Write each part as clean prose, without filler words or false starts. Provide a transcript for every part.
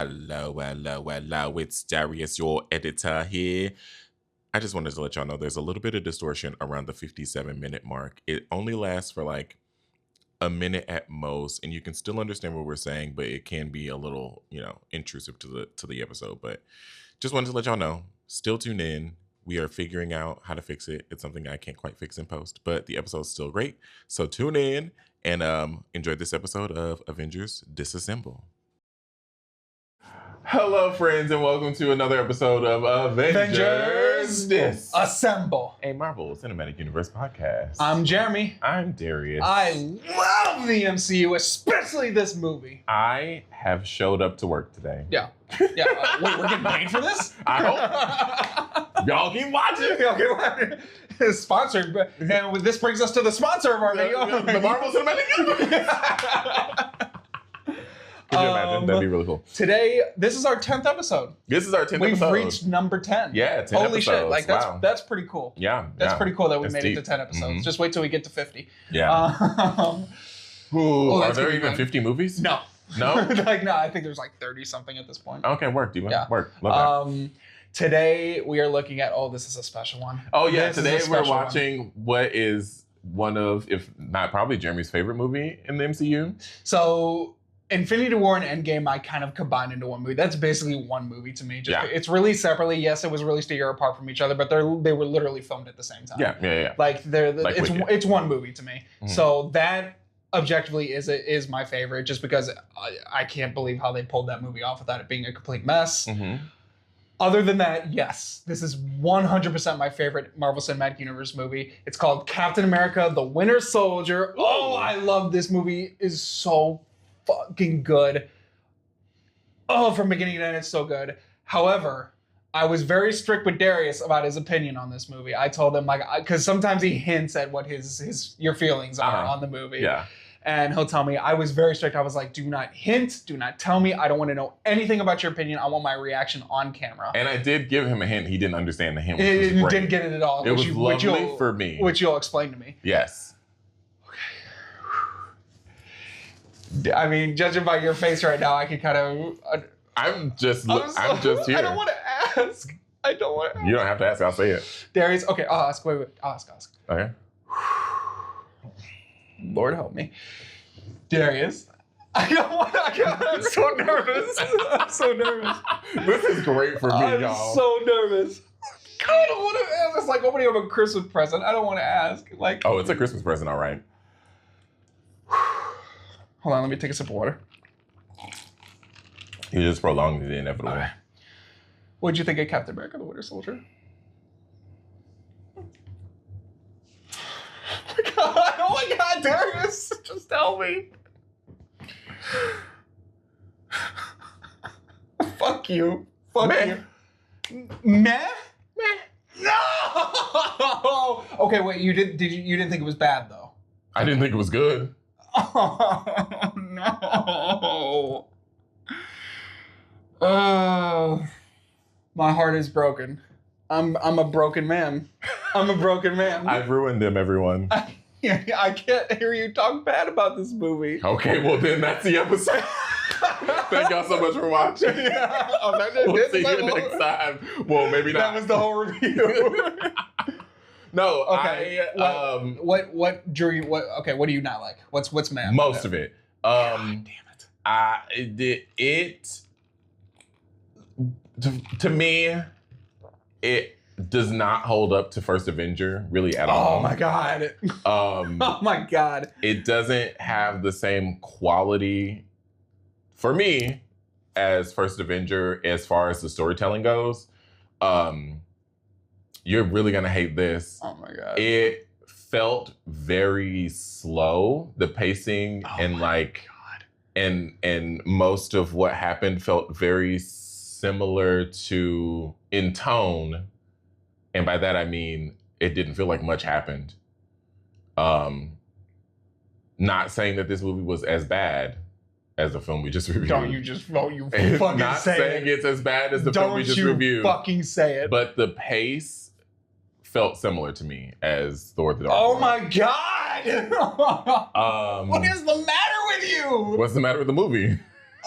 Hello, it's Darrious, your editor here. I just wanted to let y'all know there's a little bit of distortion around the 57-minute mark. It only lasts for like a minute at most, and you can still understand what we're saying, but it can be a little, intrusive to the episode. But just wanted to let y'all know, still tune in. We are figuring out how to fix it. It's something I can't quite fix in post, but the episode's still great. So tune in and enjoy this episode of Avengers Disassemble. Hello, friends, and welcome to another episode of Avengers Disassemble, a Marvel Cinematic Universe podcast. I'm Jeremy. I'm Darrious. I love the MCU, especially this movie. I have showed up to work today. Yeah. Wait, we're getting paid for this? I hope. Y'all keep watching. It's sponsored, and this brings us to the sponsor of our video. The Marvel Cinematic Universe. Could you imagine? That'd be really cool. Today, this is our 10th episode. This is our 10th episode. We've reached number 10. Yeah, 10 Holy episodes. shit. That's pretty cool. Yeah. That's pretty cool that we That's made deep. it to 10 episodes. Mm-hmm. Just wait till we get to 50. Yeah. Are there even 50 movies? No. No? No, I think there's like 30 something at this point. Okay, work, Diva. Yeah. Work. Love that. Today we are looking at, this is a special one. Oh yeah, This today is a we're special watching what is one of, if not probably Jeremy's favorite movie in the MCU. So Infinity War and Endgame I kind of combined into one movie. That's basically one movie to me. It's released separately. Yes, it was released a year apart from each other, but they were literally filmed at the same time. Yeah. Like Wicked. it's one movie to me. Mhm. So that objectively is my favorite, just because I can't believe how they pulled that movie off without it being a complete mess. Mm-hmm. Other than that, yes, this is 100% my favorite Marvel Cinematic Universe movie. It's called Captain America: The Winter Soldier. Oh, I love this movie. It's so fucking good. Oh, from beginning to end, it's so good. However, I was very strict with Darrious about his opinion on this movie. I told him, because sometimes he hints at what your feelings are on the movie. Yeah. And he'll tell me. I was very strict. I was like, do not hint, do not tell me. I don't want to know anything about your opinion. I want my reaction on camera. And I did give him a hint. He didn't understand the hint. Which He was great. didn't get it at all. It was lovely for me. Which you'll explain to me. Yes. I mean, judging by your face right now, I can kind of... I'm just here. I don't want to ask. You don't have to ask. I'll say it. Darrious, okay, I'll ask. Wait. I'll ask. Okay. Lord help me. Darrious. I'm so nervous. I'm so nervous. This is great for me, y'all. I'm so nervous. I don't want to ask. It's like opening up a Christmas present. I don't want to ask. Oh, it's a Christmas present, all right. Hold on, let me take a sip of water. You just prolonged the inevitable. Right. What'd you think of Captain America: The Winter Soldier? Oh my God, Darrious, just tell me. Fuck you. Meh. Meh? No! Okay, wait, you didn't think it was bad though? I didn't think it was good. Oh no. Oh, my heart is broken. I'm a broken man. I'm a broken man. I've ruined them, everyone. I can't hear you talk bad about this movie. Okay, well then that's the episode. Thank y'all so much for watching. We'll see you next time. Well, maybe not. That was the whole review. No, okay. What drew you? What do you not like? What's mad? Most of it. God damn it. To me, it does not hold up to First Avenger really at all. Oh my God. Oh my God. It doesn't have the same quality for me as First Avenger as far as the storytelling goes. You're really gonna hate this. Oh my God. It felt very slow. The pacing and most of what happened felt very similar to in tone. And by that I mean it didn't feel like much happened. Not saying that this movie was as bad as the film we just reviewed. Don't you fucking Not say saying it. it's as bad as the film we just reviewed. Don't you fucking say it. But the pace felt similar to me as Thor: The Dark Oh World. my God! What is the matter with you? What's the matter with the movie?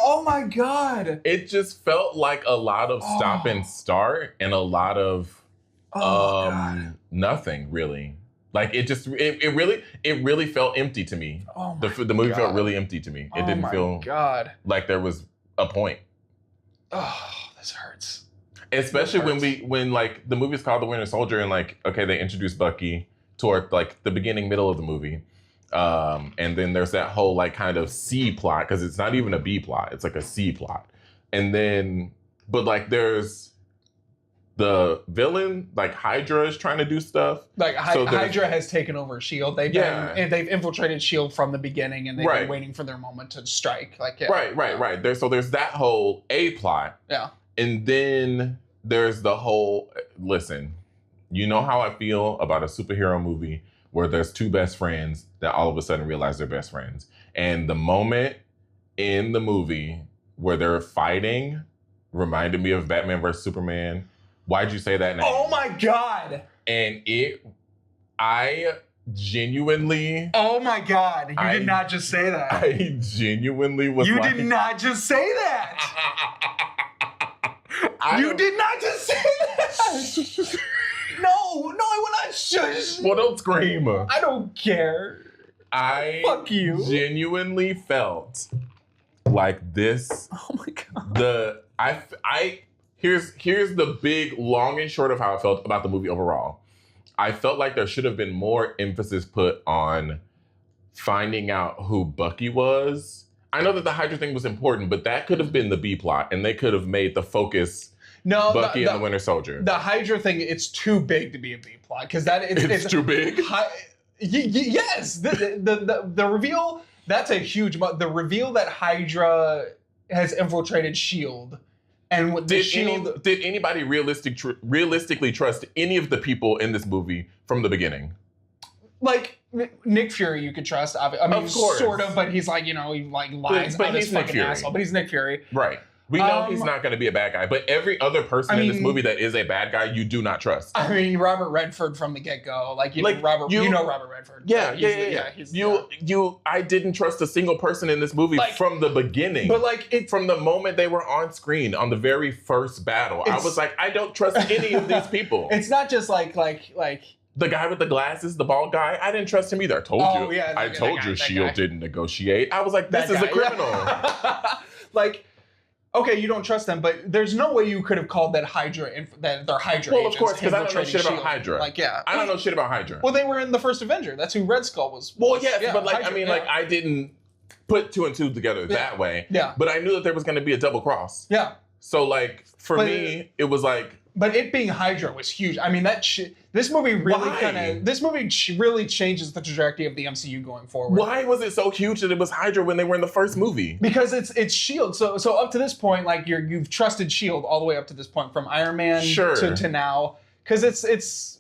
Oh my God. It just felt like a lot of stop and start and a lot of God. nothing really. Like it really felt empty to me. Oh my The movie felt God. really empty to me. It didn't feel God. like there was a point. Oh, this hurts. Especially when like the movie's called The Winter Soldier and like, okay, they introduce Bucky toward like the beginning, middle of the movie. And then there's that whole like kind of C plot, because it's not even a B plot, it's like a C plot. And then, but like there's the villain, like Hydra is trying to do stuff. Like Hydra has taken over Shield. They've infiltrated Shield from the beginning, and they've been waiting for their moment to strike. Like Right. There's that whole A plot. Yeah. And then there's the whole, listen, you know how I feel about a superhero movie where there's two best friends that all of a sudden realize they're best friends. And the moment in the movie where they're fighting reminded me of Batman vs. Superman. Why'd you say that name? Oh my God. And I genuinely... Oh my God. You did not just say that. I genuinely was You did not just say that. You did not just say that. No, I will not shush. Well, don't scream. I don't care. Fuck you. Genuinely felt like this. Oh my God. Here's the big, long and short of how I felt about the movie overall. I felt like there should have been more emphasis put on finding out who Bucky was. I know that the Hydra thing was important, but that could have been the B plot, and they could have made the focus Bucky and the Winter Soldier. The Hydra thing, it's too big to be a B plot, because it's too big. Yes, the reveal, that's a huge. The reveal that Hydra has infiltrated Shield. And did anybody realistically trust any of the people in this movie from the beginning? Like Nick Fury, you could trust. I mean, of course, sort of, but he's like, he like lies on his fucking asshole. But he's Nick Fury, right? We know he's not going to be a bad guy, but every other person in this movie that is a bad guy, you do not trust. I mean, Robert Redford from the get-go, like Robert Redford. Yeah. I didn't trust a single person in this movie from the beginning. But like, from the moment they were on screen on the very first battle, I was like, I don't trust any of these people. It's not just like the guy with the glasses, the bald guy, I didn't trust him either. I told you Shield didn't negotiate. I was like, this is a criminal. Like, okay, you don't trust them, but there's no way you could have called that Hydra, that they're Hydra agents. Well, of course, because I don't know shit about Hydra. Like, yeah. I don't know shit about Hydra. Well, they were in the first Avenger. That's who Red Skull was. Well, yes, but like, Hydra, I mean, like, I didn't put two and two together that way. Yeah. But I knew that there was going to be a double cross. Yeah. So, like, for me, it was like... But it being Hydra was huge. I mean, this movie really changes the trajectory of the MCU going forward. Why was it so huge that it was Hydra when they were in the first movie? Because it's Shield. So up to this point, like you've trusted Shield all the way up to this point, from Iron Man to now. Because it's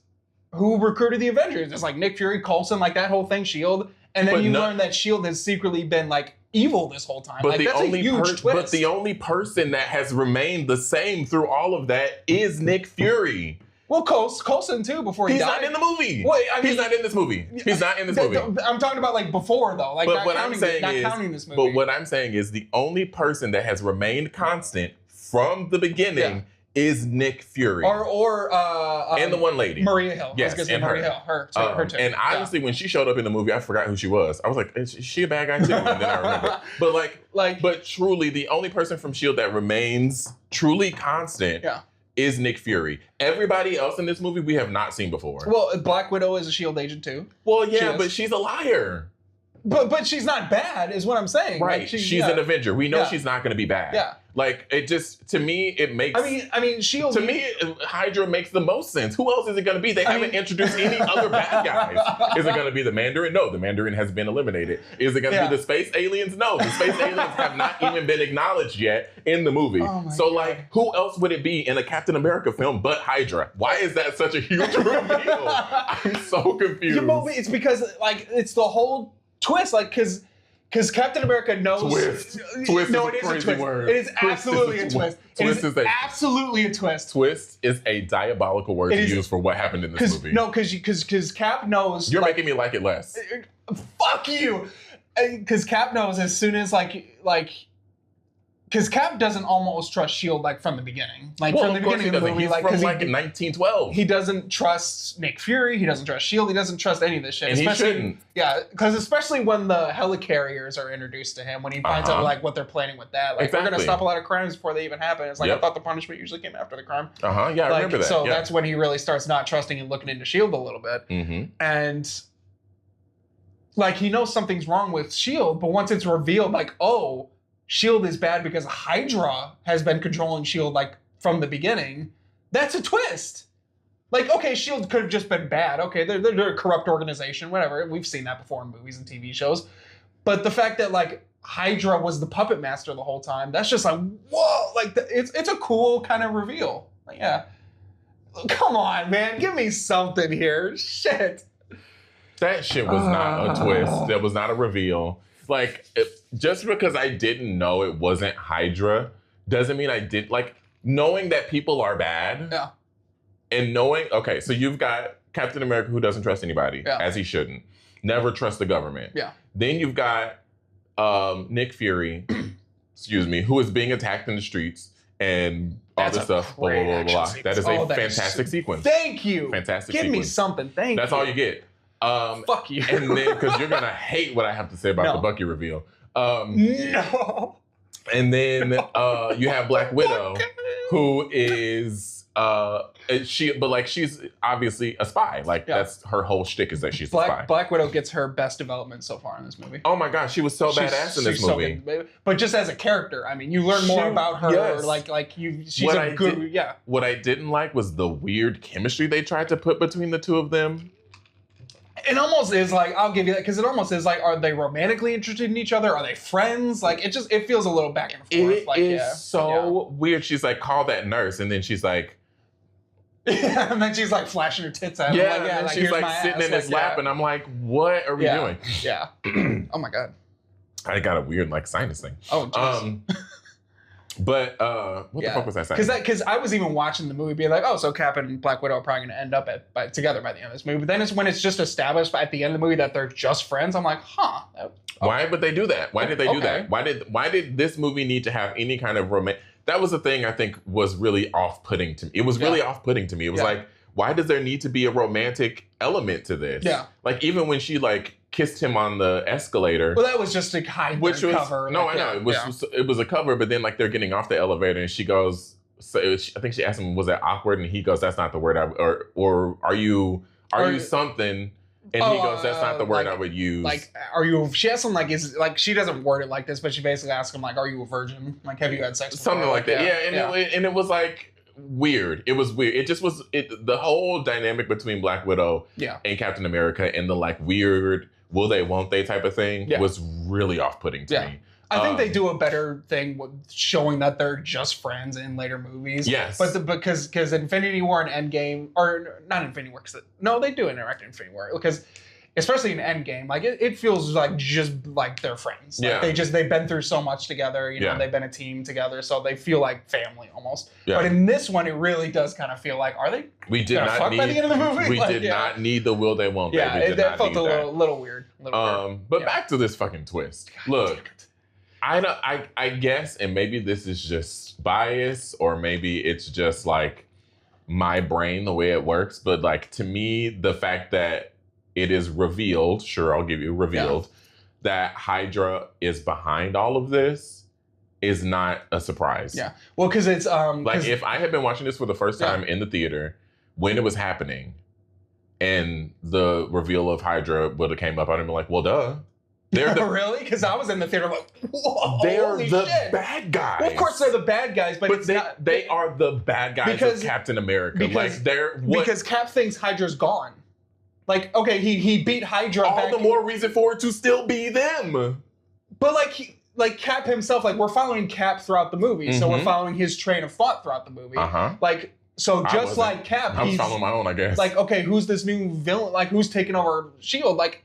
who recruited the Avengers. It's like Nick Fury, Coulson, like that whole thing, Shield. And then learn that Shield has secretly been like evil this whole time. But like, that's a huge twist. But the only person that has remained the same through all of that is Nick Fury. Well, Coulson too, before he died. He's not in the movie. Wait, he's not in this movie. He's not in this movie. I'm talking about like before though. Like, but what I'm saying is, counting this movie. But what I'm saying is the only person that has remained constant from the beginning is Nick Fury. And the one lady. Maria Hill. Yes, and Maria Hill. Her too. And honestly, when she showed up in the movie, I forgot who she was. I was like, is she a bad guy too? And then I remember. But but truly, the only person from S.H.I.E.L.D. that remains truly constant is Nick Fury. Everybody else in this movie we have not seen before. Well, Black Widow is a S.H.I.E.L.D. agent too. Well, yeah, but she's a liar. But she's not bad, is what I'm saying. Right. Like, she's an Avenger. We know she's not going to be bad. Yeah. Like, it just, to me, it makes... I mean, S.H.I.E.L.D. To me, Hydra makes the most sense. Who else is it going to be? They haven't introduced any other bad guys. Is it going to be the Mandarin? No, the Mandarin has been eliminated. Is it going to be the space aliens? No, the space aliens have not even been acknowledged yet in the movie. Oh so, like, who else would it be in a Captain America film but Hydra? Why is that such a huge reveal? I'm so confused. It's because, like, it's the whole twist, like, because Captain America knows... Twist is a crazy word. It is absolutely a twist. Twist is absolutely a twist. Twist is a diabolical word to use for what happened in this movie. No, because Cap knows... You're making me like it less. Fuck you! Because Cap knows as soon as, like because Cap doesn't almost trust Shield like from the beginning, like Well, from the of course beginning he of the doesn't. movie, He's like from because like 1912. he doesn't trust Nick Fury, he doesn't trust Shield, he doesn't trust any of this shit. And he especially, shouldn't. yeah, because especially when the helicarriers are introduced to him, when he finds out like what they're planning with that, like we're gonna Exactly. stop a lot of crimes before they even happen. It's like Yep. I thought the punishment usually came after the crime. Yeah, I Like, remember that. so yeah. that's when he really starts not trusting and looking into Shield a little bit, and like he knows something's wrong with Shield, but once it's revealed, like Shield is bad because Hydra has been controlling Shield like from the beginning. That's a twist. Like, okay, Shield could have just been bad. Okay, they're a corrupt organization, whatever. We've seen that before in movies and TV shows. But the fact that like Hydra was the puppet master the whole time, that's just like, whoa, like it's a cool kind of reveal. Like, yeah. Come on, man, give me something here. Shit. That shit was not a twist. That was not a reveal. Like, just because I didn't know it wasn't Hydra doesn't mean I did. Like, knowing that people are bad. Yeah. And knowing, okay, so you've got Captain America who doesn't trust anybody, as he shouldn't. Never trust the government. Yeah. Then you've got Nick Fury, excuse me, who is being attacked in the streets and all this stuff. Blah, blah, blah, blah. That is a fantastic sequence. Thank you. Fantastic Give sequence. me something. Thank you. That's all you get. Fuck you. And then, because you're going to hate what I have to say about the Bucky reveal. No. And then you have Black Widow, who is she's obviously a spy. Like that's her whole shtick is that she's a spy. Black Widow gets her best development so far in this movie. Oh my gosh, she was so badass in this movie. So but just as a character, I mean, you learn more about her. Yes. She's a good. Yeah. What I didn't like was the weird chemistry they tried to put between the two of them. It almost is like, I'll give you that, because it almost is like, are they romantically interested in each other? Are they friends? Like, it feels a little back and forth. It is weird. She's like, call that nurse. And then she's like, and then she's like flashing her tits at him. Yeah, like, and she's like sitting in his lap. And I'm like, what are we doing? Yeah. Oh my God. I got a weird like sinus thing. Oh, jeez. But what the fuck was I saying? Because I was even watching the movie being like, oh, so Cap and Black Widow are probably going to end up together by the end of this movie. But then it's when it's just established at the end of the movie that they're just friends. I'm like, huh. Why would they do that? Why did they do that? Why did this movie need to have any kind of romance? That was the thing I think was really off-putting to me. It was really off-putting to me. It was like, why does there need to be a romantic element to this? Yeah. Like even when she like kissed him on the escalator. Well, that was just to hide the cover. No, I know. It was a cover, but then like they're getting off the elevator and she goes, I think she asked him, was that awkward? And he goes, that's not the word or are you something? And he goes, that's not the word I would use. Like, she asks him, like, she doesn't word it like this, but she basically asks him, like, are you a virgin? Like, have you had sex before? Something like that. Yeah. And it was like, weird. It was weird. It just was, the whole dynamic between Black Widow and Captain America and the like weird, will they, won't they type of thing was really off-putting to me. I think they do a better thing with showing that they're just friends in later movies. Yes. But because Infinity War and Endgame, or not Infinity War, no, they do interact in Infinity War. Because especially in Endgame, like it feels like just like they're friends. Like they've been through so much together, you know, they've been a team together, so they feel like family almost. Yeah. But in this one, it really does kind of feel like, are they we did not need, by the end of the movie? We did not need the will they won't they. Yeah, that felt a little weird. But back to this fucking twist. Look. I guess, and maybe this is just bias, or maybe it's just like my brain, the way it works. But like to me, the fact that it is revealed, sure, I'll give you revealed, that Hydra is behind all of this is not a surprise. Yeah. Well, because it's like if I had been watching this for the first time in the theater when it was happening, and the reveal of Hydra would have came up, I'd have been like, well, duh. Really? Because I was in the theater like, whoa, they're the bad guys. Well, of course they're the bad guys, but they are the bad guys of Captain America. Because Cap thinks Hydra's gone. Like, okay, he beat Hydra. All the more reason for it to still be them. But like Cap himself, like we're following Cap throughout the movie, so we're following his train of thought throughout the movie. Like. So just like Cap, I was following my own, I guess. Like, okay, who's this new villain? Like, who's taking over Shield? Like.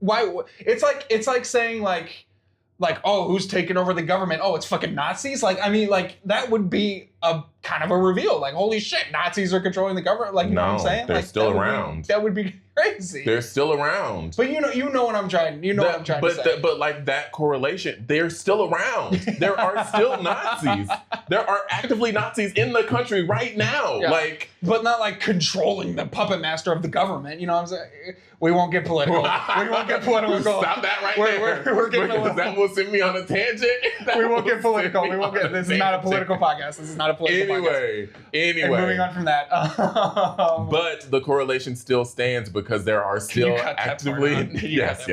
Why? It's like saying like, oh, who's taking over the government? Oh, it's fucking Nazis. Like, I mean, like that would be a kind of a reveal. Like, holy shit, Nazis are controlling the government. Like, you know what I'm saying? They're Like, still around. That would be crazy. They're still around. But you know what I'm trying. You know what I'm trying to say. But like that correlation, they're still around. There are still Nazis. There are actively Nazis in the country right now. Yeah. Like, but not like controlling the puppet master of the government. You know what I'm saying? We won't get political. We won't get political. Stop that right there. We're getting because that will send me on a tangent. We won't get political. We won't get. This is not a political podcast. This is not a political podcast. Anyway. And moving on from that. But the correlation still stands because there are still actively. Yes.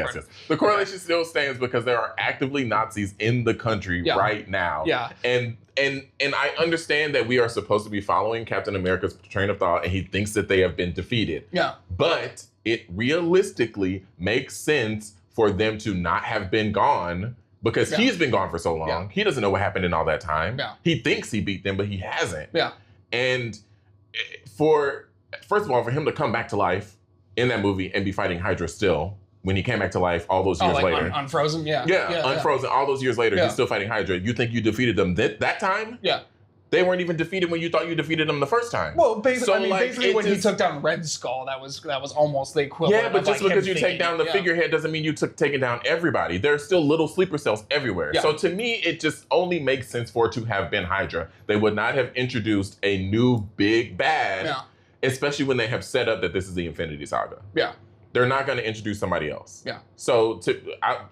The correlation still stands because there are actively Nazis in the country right now. Yeah. And I understand that we are supposed to be following Captain America's train of thought, and he thinks that they have been defeated. Yeah. But it realistically makes sense for them to not have been gone because he's been gone for so long. Yeah. He doesn't know what happened in all that time. Yeah. He thinks he beat them, but he hasn't. Yeah. And first of all, for him to come back to life in that movie and be fighting Hydra still, when he came back to life all those years later. Unfrozen, yeah. Unfrozen, all those years later, he's still fighting Hydra. You think you defeated them that time? Yeah. They weren't even defeated when you thought you defeated them the first time. Well, basically when he took down Red Skull, that was almost the equivalent. Yeah, but just because you take down the figurehead doesn't mean you taking down everybody. There's still little sleeper cells everywhere. Yeah. So to me, it just only makes sense for it to have been Hydra. They would not have introduced a new big bad, especially when they have set up that this is the Infinity Saga. Yeah. They're not going to introduce somebody else. Yeah. So I'm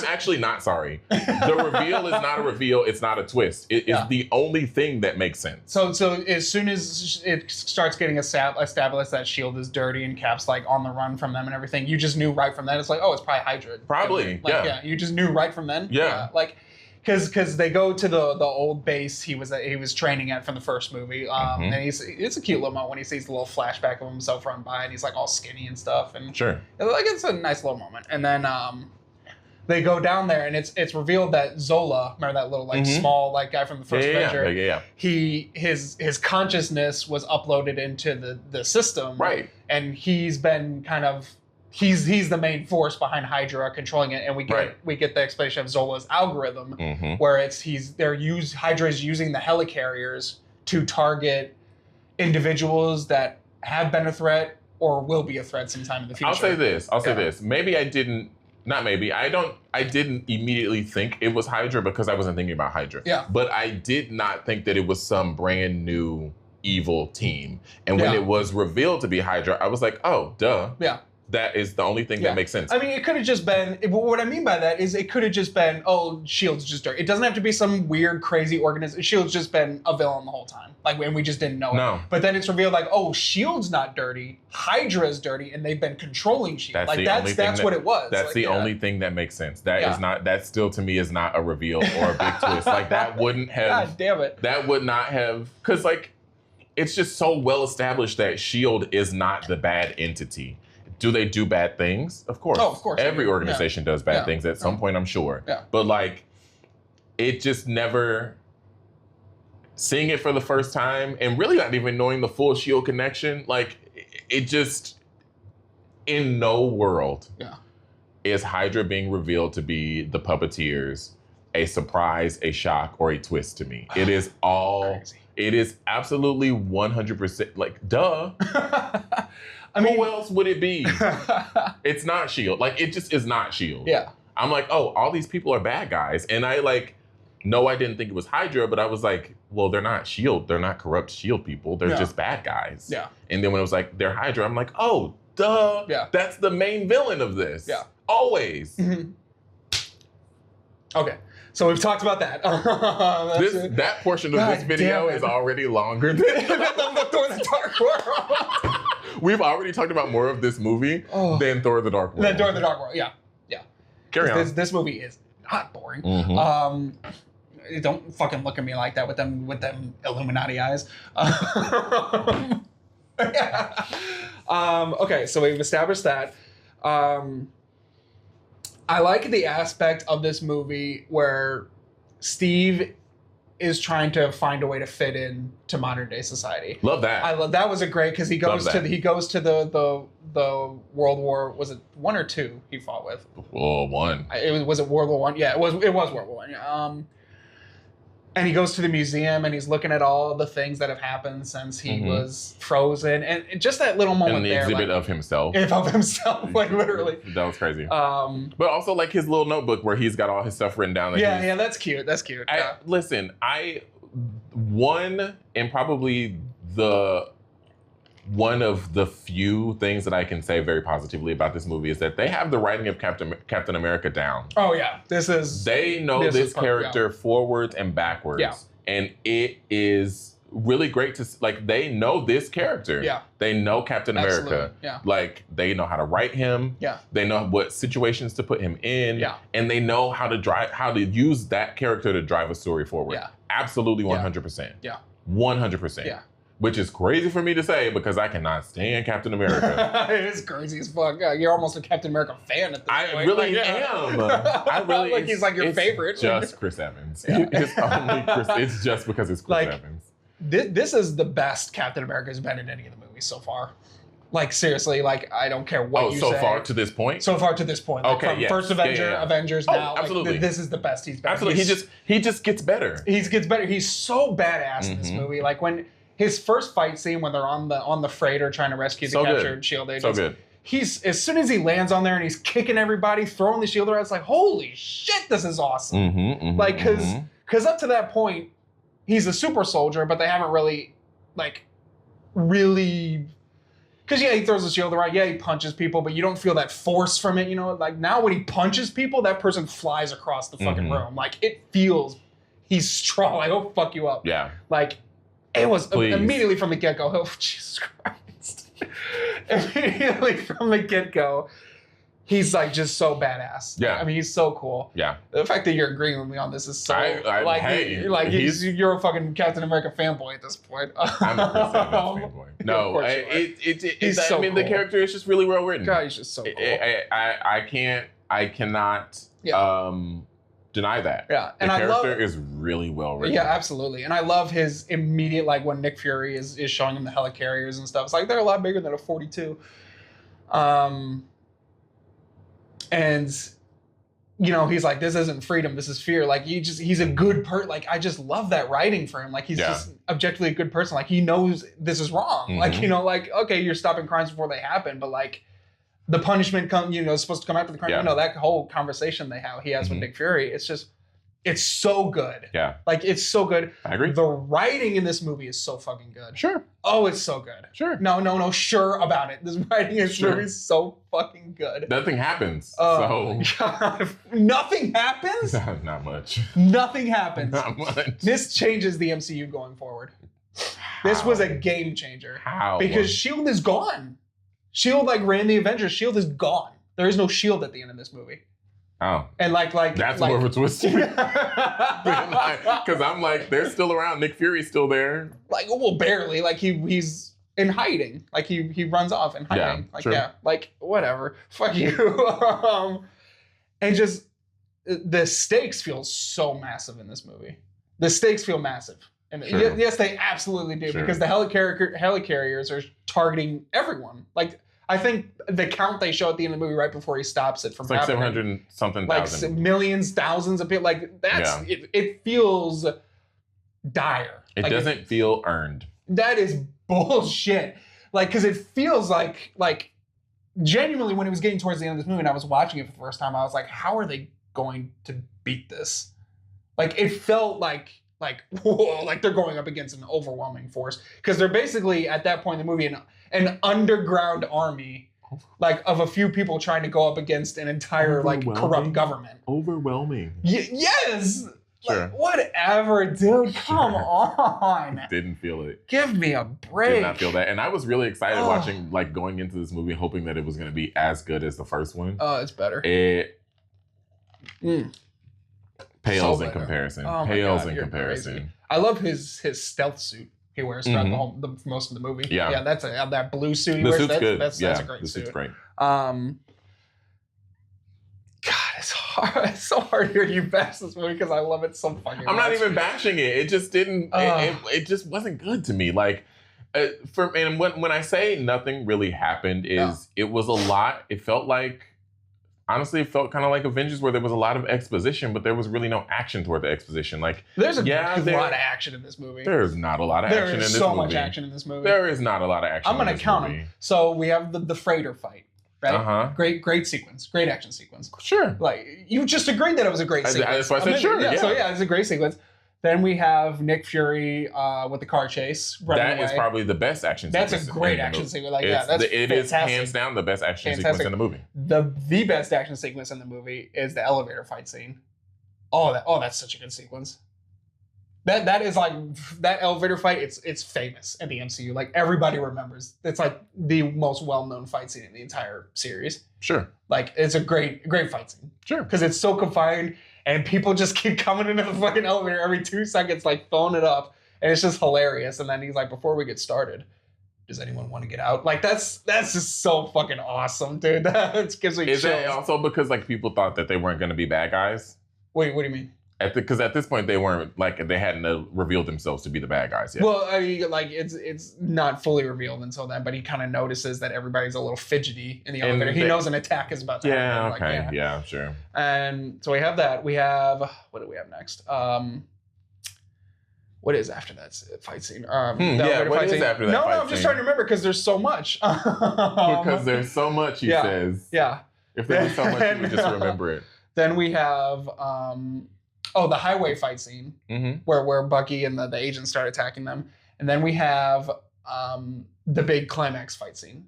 actually not sorry. The reveal is not a reveal. It's not a twist. It is the only thing that makes sense. So as soon as it starts getting established that S.H.I.E.L.D. is dirty and Cap's like on the run from them and everything, you just knew right from then. It's like, oh, it's probably Hydra. Probably, like, you just knew right from then. Yeah. Like, because they go to the old base he was training at from the first movie, and it's a cute little moment when he sees the little flashback of himself run by and he's like all skinny and stuff, and sure, like it's a nice little moment, and then they go down there and it's revealed that Zola, remember that little small guy from the first Avenger, his consciousness was uploaded into the system, right, and he's been kind of. He's the main force behind Hydra controlling it, and we get the explanation of Zola's algorithm, where Hydra is using the helicarriers to target individuals that have been a threat or will be a threat sometime in the future. I'll say this. Maybe I didn't. Not maybe. I didn't immediately think it was Hydra because I wasn't thinking about Hydra. Yeah. But I did not think that it was some brand new evil team. And when it was revealed to be Hydra, I was like, oh, duh. Yeah. That is the only thing that makes sense. I mean, it could have just been, what I mean by that is it could have just been, oh, S.H.I.E.L.D's just dirty. It doesn't have to be some weird, crazy organization. S.H.I.E.L.D's just been a villain the whole time. And we just didn't know it. But then it's revealed oh, S.H.I.E.L.D's not dirty, Hydra's dirty, and they've been controlling S.H.I.E.L.D. That's what it was. That's the only thing that makes sense. That still to me is not a reveal or a big twist. That wouldn't have. God damn it. That would not have, because it's just so well established that S.H.I.E.L.D. is not the bad entity. Do they do bad things? Of course. Oh, of course. Every organization does bad things at some point, I'm sure. Yeah. But it just never, seeing it for the first time and really not even knowing the full S.H.I.E.L.D. connection, it just, in no world is Hydra being revealed to be the puppeteers a surprise, a shock, or a twist to me. It is all, crazy. It is absolutely 100%, duh. I mean, who else would it be? It's not S.H.I.E.L.D. It just is not S.H.I.E.L.D. Yeah. I'm oh, all these people are bad guys. And I no, I didn't think it was Hydra, but I was well, they're not S.H.I.E.L.D. They're not corrupt S.H.I.E.L.D. people. They're just bad guys. Yeah. And then when it was they're Hydra, I'm oh, duh. Yeah. That's the main villain of this. Yeah. Always. Mm-hmm. Okay. So we've talked about that. That portion of this video is already longer than Thor: The Dark World. We've already talked about more of this movie than Thor: The Dark World. Than Thor: The Dark World, yeah. Carry on. This movie is not boring. Don't fucking look at me like that with them Illuminati eyes. Okay, so we've established that. I like the aspect of this movie where Steve is trying to find a way to fit in to modern day society. Love that. That was a great, because he goes to the World War, was it 1 or 2 he fought with? Oh, 1. Was it World War 1? Yeah, it was World War 1. And he goes to the museum and he's looking at all the things that have happened since he was frozen, and just that little moment And the there, exhibit like, of himself. of himself, like literally. That was crazy. But also like his little notebook where he's got all his stuff written down. Like yeah, that's cute. That's cute. Listen, one and probably one of the few things that I can say very positively about this movie is that they have the writing of Captain America down. Oh yeah, they know this character forwards and backwards. Yeah. And it is really great to, like, they know this character. Yeah. They know Captain America. Yeah. Like, they know how to write him. Yeah. They know what situations to put him in. Yeah. And they know how to use that character to drive a story forward. Yeah. Absolutely 100%. Yeah. 100%. Yeah. Which is crazy for me to say because I cannot stand Captain America. It is crazy as fuck. You're almost a Captain America fan at this point. I really am. I really like he's like your favorite. Just Chris Evans. Yeah. It's only Chris. It's just because it's Chris Evans. This is the best Captain America's been in any of the movies so far. Like seriously, like I don't care what you say. So far to this point. So far to this point. Like, okay. From first Avengers now. Absolutely. Like, this is the best he's been. Absolutely. He just gets better. He gets better. He's so badass in this movie. Like when his first fight scene when they're on the freighter trying to rescue the captured shield agents. So good. He's as soon as he lands on there and he's kicking everybody, throwing the shield around, it's like, holy shit, this is awesome. Like because up to that point, he's a super soldier, but they haven't really because he throws the shield around, he punches people, but you don't feel that force from it, you know? Like now when he punches people, that person flies across the fucking room. Like it feels he's strong. Like, he'll fuck you up. Yeah. Like it was immediately from the get-go. Oh, Jesus Christ. Immediately from the get-go, he's like just so badass. Yeah. I mean, he's so cool. Yeah. The fact that you're agreeing with me on this is so you're a fucking Captain America fanboy at this point. I'm a Chris Evans fanboy. No, he's so cool. The character is just really well written. God, he's just so cool. I cannot deny that. Yeah. And the character is really well written. Yeah, absolutely. And I love his immediate, like when Nick Fury is showing him the helicarriers and stuff. It's like they're a lot bigger than a 42. And you know, he's like, this isn't freedom, this is fear. Like he's a good like I just love that writing for him. Like he's just objectively a good person. Like he knows this is wrong. Like, you know, like, okay, you're stopping crimes before they happen, but like the punishment is supposed to come after the crime. You know, that whole conversation he has with Nick Fury, it's so good. Yeah. Like it's so good. I agree. The writing in this movie is so fucking good. Sure. Oh, it's so good. Sure. No, sure about it. This writing in this movie is so fucking good. Nothing happens. So nothing happens? Not much. Nothing happens. Not much. This changes the MCU going forward. This was a game changer. How? Because S.H.I.E.L.D. is gone. S.H.I.E.L.D. ran the Avengers. S.H.I.E.L.D. is gone. There is no S.H.I.E.L.D. at the end of this movie. Oh. And like that's more of a twist. Because I'm like, they're still around. Nick Fury's still there. Like, well, barely. Like he's in hiding. Like he runs off in hiding. Like whatever. Fuck you. And just the stakes feel so massive in this movie. The stakes feel massive. And yes, they absolutely do, because the helicarriers are targeting everyone. Like, I think the count they show at the end of the movie right before he stops it from it's like happening, 700 something thousand. Like millions, thousands of people. Like, that's it feels dire. It like, doesn't feel earned. That is bullshit. Like, because it feels like genuinely when it was getting towards the end of this movie and I was watching it for the first time, I was like, how are they going to beat this? Like, it felt like whoa, like they're going up against an overwhelming force, because they're basically at that point in the movie an underground army, like of a few people trying to go up against an entire like corrupt government. Overwhelming. Yes. Sure. Like, whatever, dude. Come on. Didn't feel it. Give me a break. Did not feel that, and I was really excited watching, like, going into this movie, hoping that it was going to be as good as the first one. Oh, it's better. It pales So in better. comparison. Oh my Pales God, in you're comparison. crazy. I love his stealth suit he wears throughout most of the movie. Yeah, that's that blue suit he the wears. suit's good. That's a great the suit. Suit's great. God, it's hard. It's so hard to hear you bash this movie because I love it so fucking much. I'm not even bashing it. It just didn't. It just wasn't good to me. Like, when I say nothing really happened, it was a lot. It felt like honestly, it felt kind of like Avengers, where there was a lot of exposition, but there was really no action toward the exposition. Like, there's a lot of action in this movie. There's not a lot of action in this movie. There is so much action in this movie. There is not a lot of action. I'm gonna count them. So we have the freighter fight. Right? Great sequence. Great action sequence. Sure. Like, you just agreed that it was a great sequence. That's why I said sure. Yeah, so yeah, it's a great sequence. Then we have Nick Fury with the car chase running away. That is probably the best action sequence. That's a great action sequence. Like, it is hands down the best action sequence in the movie. The best action sequence in the movie is the elevator fight scene. That's such a good sequence. That is like, that elevator fight, it's famous in the MCU. Like, everybody remembers. It's like the most well-known fight scene in the entire series. Sure. Like, it's a great fight scene. Sure. Because it's so confined and people just keep coming into the fucking elevator every 2 seconds, like filling it up. And it's just hilarious. And then he's like, before we get started, does anyone want to get out? Like, that's just so fucking awesome, dude. That gives me chills. Is it also because like people thought that they weren't going to be bad guys? Wait, what do you mean? Because at this point they weren't, like, they hadn't revealed themselves to be the bad guys yet. Well, I mean, like, it's not fully revealed until then, but he kind of notices that everybody's a little fidgety in the elevator. He knows an attack is about to happen. Okay. Like, yeah, sure. And so we have that. We have, what do we have next? What is after that fight scene? What is after that? No, I'm just trying to remember because there's so much. Because there's so much, he says. Yeah. If there was so much, you would just remember it. Then we have the highway fight scene where Bucky and the agents start attacking them. And then we have the big climax fight scene.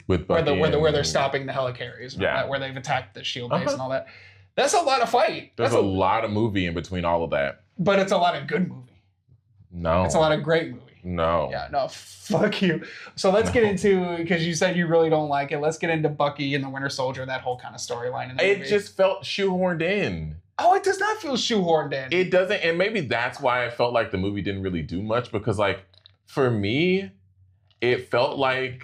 With Bucky where they're stopping the helicarriers, where they've attacked the shield base and all that. That's a lot of fight. There's a lot of movie in between all of that. But it's a lot of good movie. No. It's a lot of great movie. No. Yeah, no, fuck you. So let's get into, because you said you really don't like it, let's get into Bucky and the Winter Soldier, that whole kind of storyline in the movie. It just felt shoehorned in. Oh, it does not feel shoehorned in. It doesn't, and maybe that's why I felt like the movie didn't really do much, because like, for me, it felt like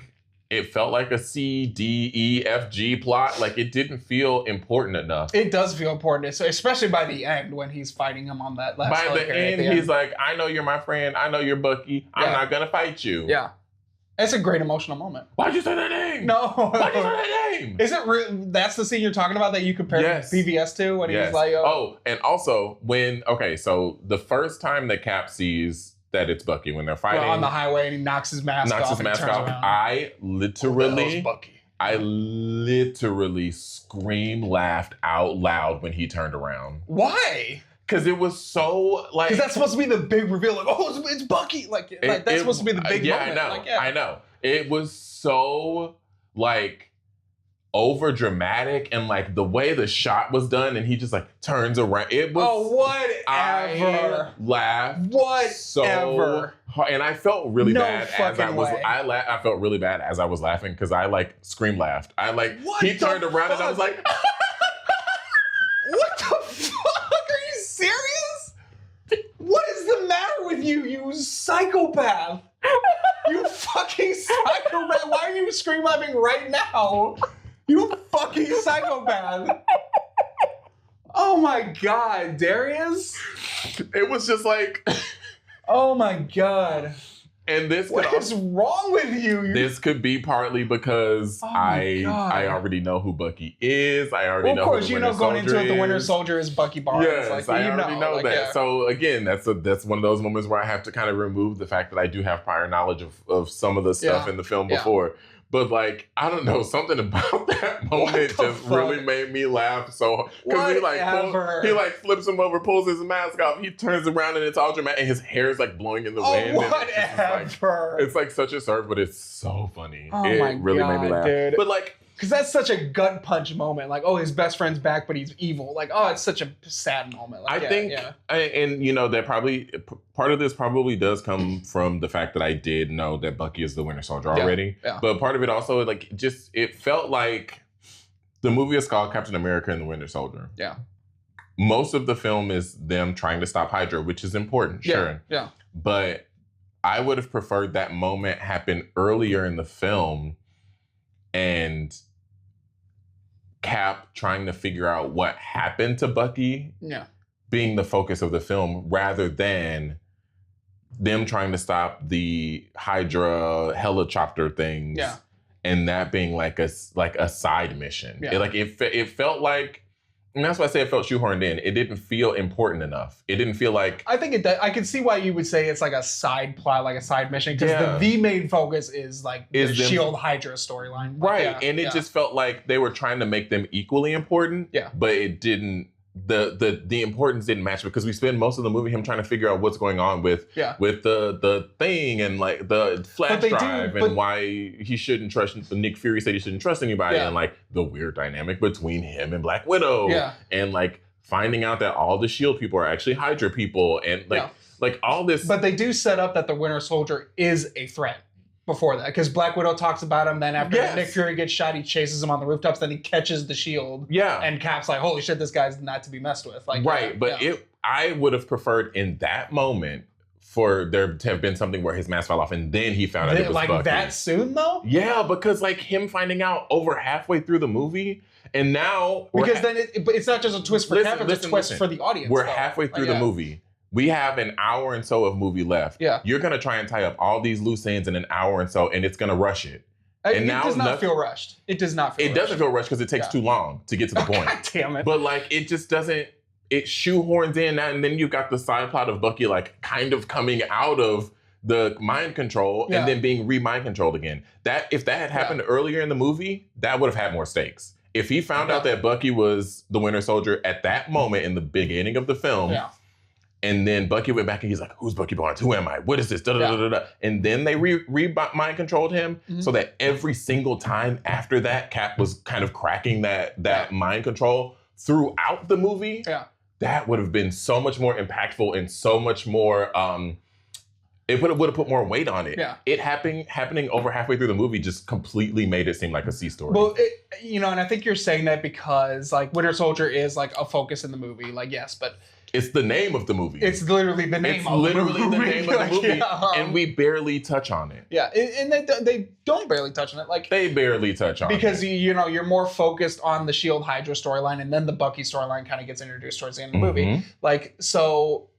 a C, D, E, F, G plot. Like, it didn't feel important enough. It does feel important, especially by the end when he's fighting him on that last By the end, he's like, I know you're my friend. I know you're Bucky. I'm not going to fight you. Yeah. It's a great emotional moment. Why'd you say that name? No. Why'd you say that name? Is it that's the scene you're talking about that you compared BVS to? When he's like, oh, and also so the first time that Cap sees that it's Bucky when they're fighting on the highway and he knocks his mask off. I literally laughed out loud when he turned around. Why? Because it was so like. Because that's supposed to be the big reveal. Like, oh, it's Bucky. That's supposed to be the big moment. I know. It was so like over dramatic, and like the way the shot was done, and he just like turns around. It was whatever. I laughed so hard, and I felt really bad as I was. I felt really bad as I was laughing because I like scream laughed. He turned around and I was like, "What the fuck? Are you serious? What is the matter with you, you psychopath? You fucking psychopath! Why are you scream laughing right now?" You fucking psychopath. Oh my God, Darrious. It was just like. Oh my God. And this what is wrong with you? This could be partly because I already know who Bucky is. I already know who the Winter Soldier is. Of course, you know going into it, the Winter Soldier is Bucky Barnes. Yes, I already know that. Yeah. So again, that's one of those moments where I have to kind of remove the fact that I do have prior knowledge of some of the stuff in the film before. But like, I don't know, something about that moment just really made me laugh. So because he flips him over, pulls his mask off, he turns around and it's all dramatic, and his hair is like blowing in the wind. Whatever. It's like such a serve, but it's so funny. Oh it really made me laugh. Dude. But like, because that's such a gut punch moment. Like, oh, his best friend's back, but he's evil. Like, oh, it's such a sad moment. Like, I think, and you know, that probably part of this probably does come from the fact that I did know that Bucky is the Winter Soldier already. Yeah. But part of it also, like, it felt like the movie is called Captain America and the Winter Soldier. Yeah. Most of the film is them trying to stop Hydra, which is important, sure. Yeah. But I would have preferred that moment happen earlier in the film, and Cap trying to figure out what happened to Bucky being the focus of the film, rather than them trying to stop the Hydra helicopter things and that being like a side mission. Yeah. It felt like, and that's why I say it felt shoehorned in. It didn't feel important enough. It didn't feel like... I think it. I can see why you would say it's like a side plot, like a side mission, because Yeah. the main focus is like the Is them- Shield Hydra storyline, Right, Yeah, and it just felt like they were trying to make them equally important. Yeah. But it didn't. The importance didn't match, because we spend most of the movie him trying to figure out what's going on with the thing and like the flash drive and why he shouldn't trust. Nick Fury said he shouldn't trust anybody, and like the weird dynamic between him and Black Widow, and like finding out that all the Shield people are actually Hydra people, and like all this. But they do set up that the Winter Soldier is a threat before that, because Black Widow talks about him. Then after Nick Fury gets shot, he chases him on the rooftops. Then he catches the Shield. Yeah, and Cap's like, "Holy shit, this guy's not to be messed with." Like, I would have preferred in that moment for there to have been something where his mask fell off, and then he found out it was like Bucky. that soon though. Yeah, because like him finding out over halfway through the movie, and now because then it's not just a twist for Cap, it's a twist for the audience. We're halfway through the movie. We have an hour and so of movie left. Yeah. You're going to try and tie up all these loose ends in an hour and so, and it's going to rush it. And it does not feel rushed. It does not feel rushed. It doesn't feel rushed because it takes too long to get to the point. God damn it. But like, it just doesn't, it shoehorns in that, and then you've got the side plot of Bucky like kind of coming out of the mind control and then being mind controlled again. That, if that had happened earlier in the movie, that would have had more stakes. If he found out that Bucky was the Winter Soldier at that moment in the beginning of the film, and then Bucky went back and he's like, "Who's Bucky Barnes? Who am I? What is this?" Da, da, da, da, da. And then they mind controlled him, so that every single time after that, Cap was kind of cracking that mind control throughout the movie. Yeah, that would have been so much more impactful and so much more. It would have put more weight on it. Yeah, it happening over halfway through the movie just completely made it seem like a C story. Well, and I think you're saying that because like Winter Soldier is like a focus in the movie. Like, yes, but it's the name of the movie. It's literally the name of the movie. It's literally the name of the movie. And we barely touch on it. Yeah, and they don't barely touch on it. Like, they barely touch on because it. You're more focused on the Shield Hydra storyline, and then the Bucky storyline kind of gets introduced towards the end of the movie. Like, so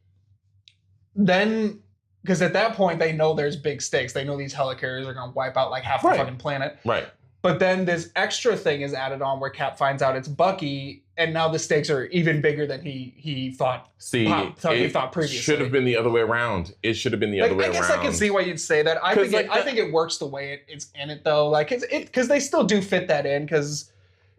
then, because at that point they know there's big stakes. They know these helicarriers are going to wipe out like half the fucking planet. Right. But then this extra thing is added on where Cap finds out it's Bucky, and now the stakes are even bigger than he thought. He thought previously. Should have been the other way around. It should have been the other way around. I guess I can see why you'd say that. I think it works the way it's in it though. Like because they still do fit that in, because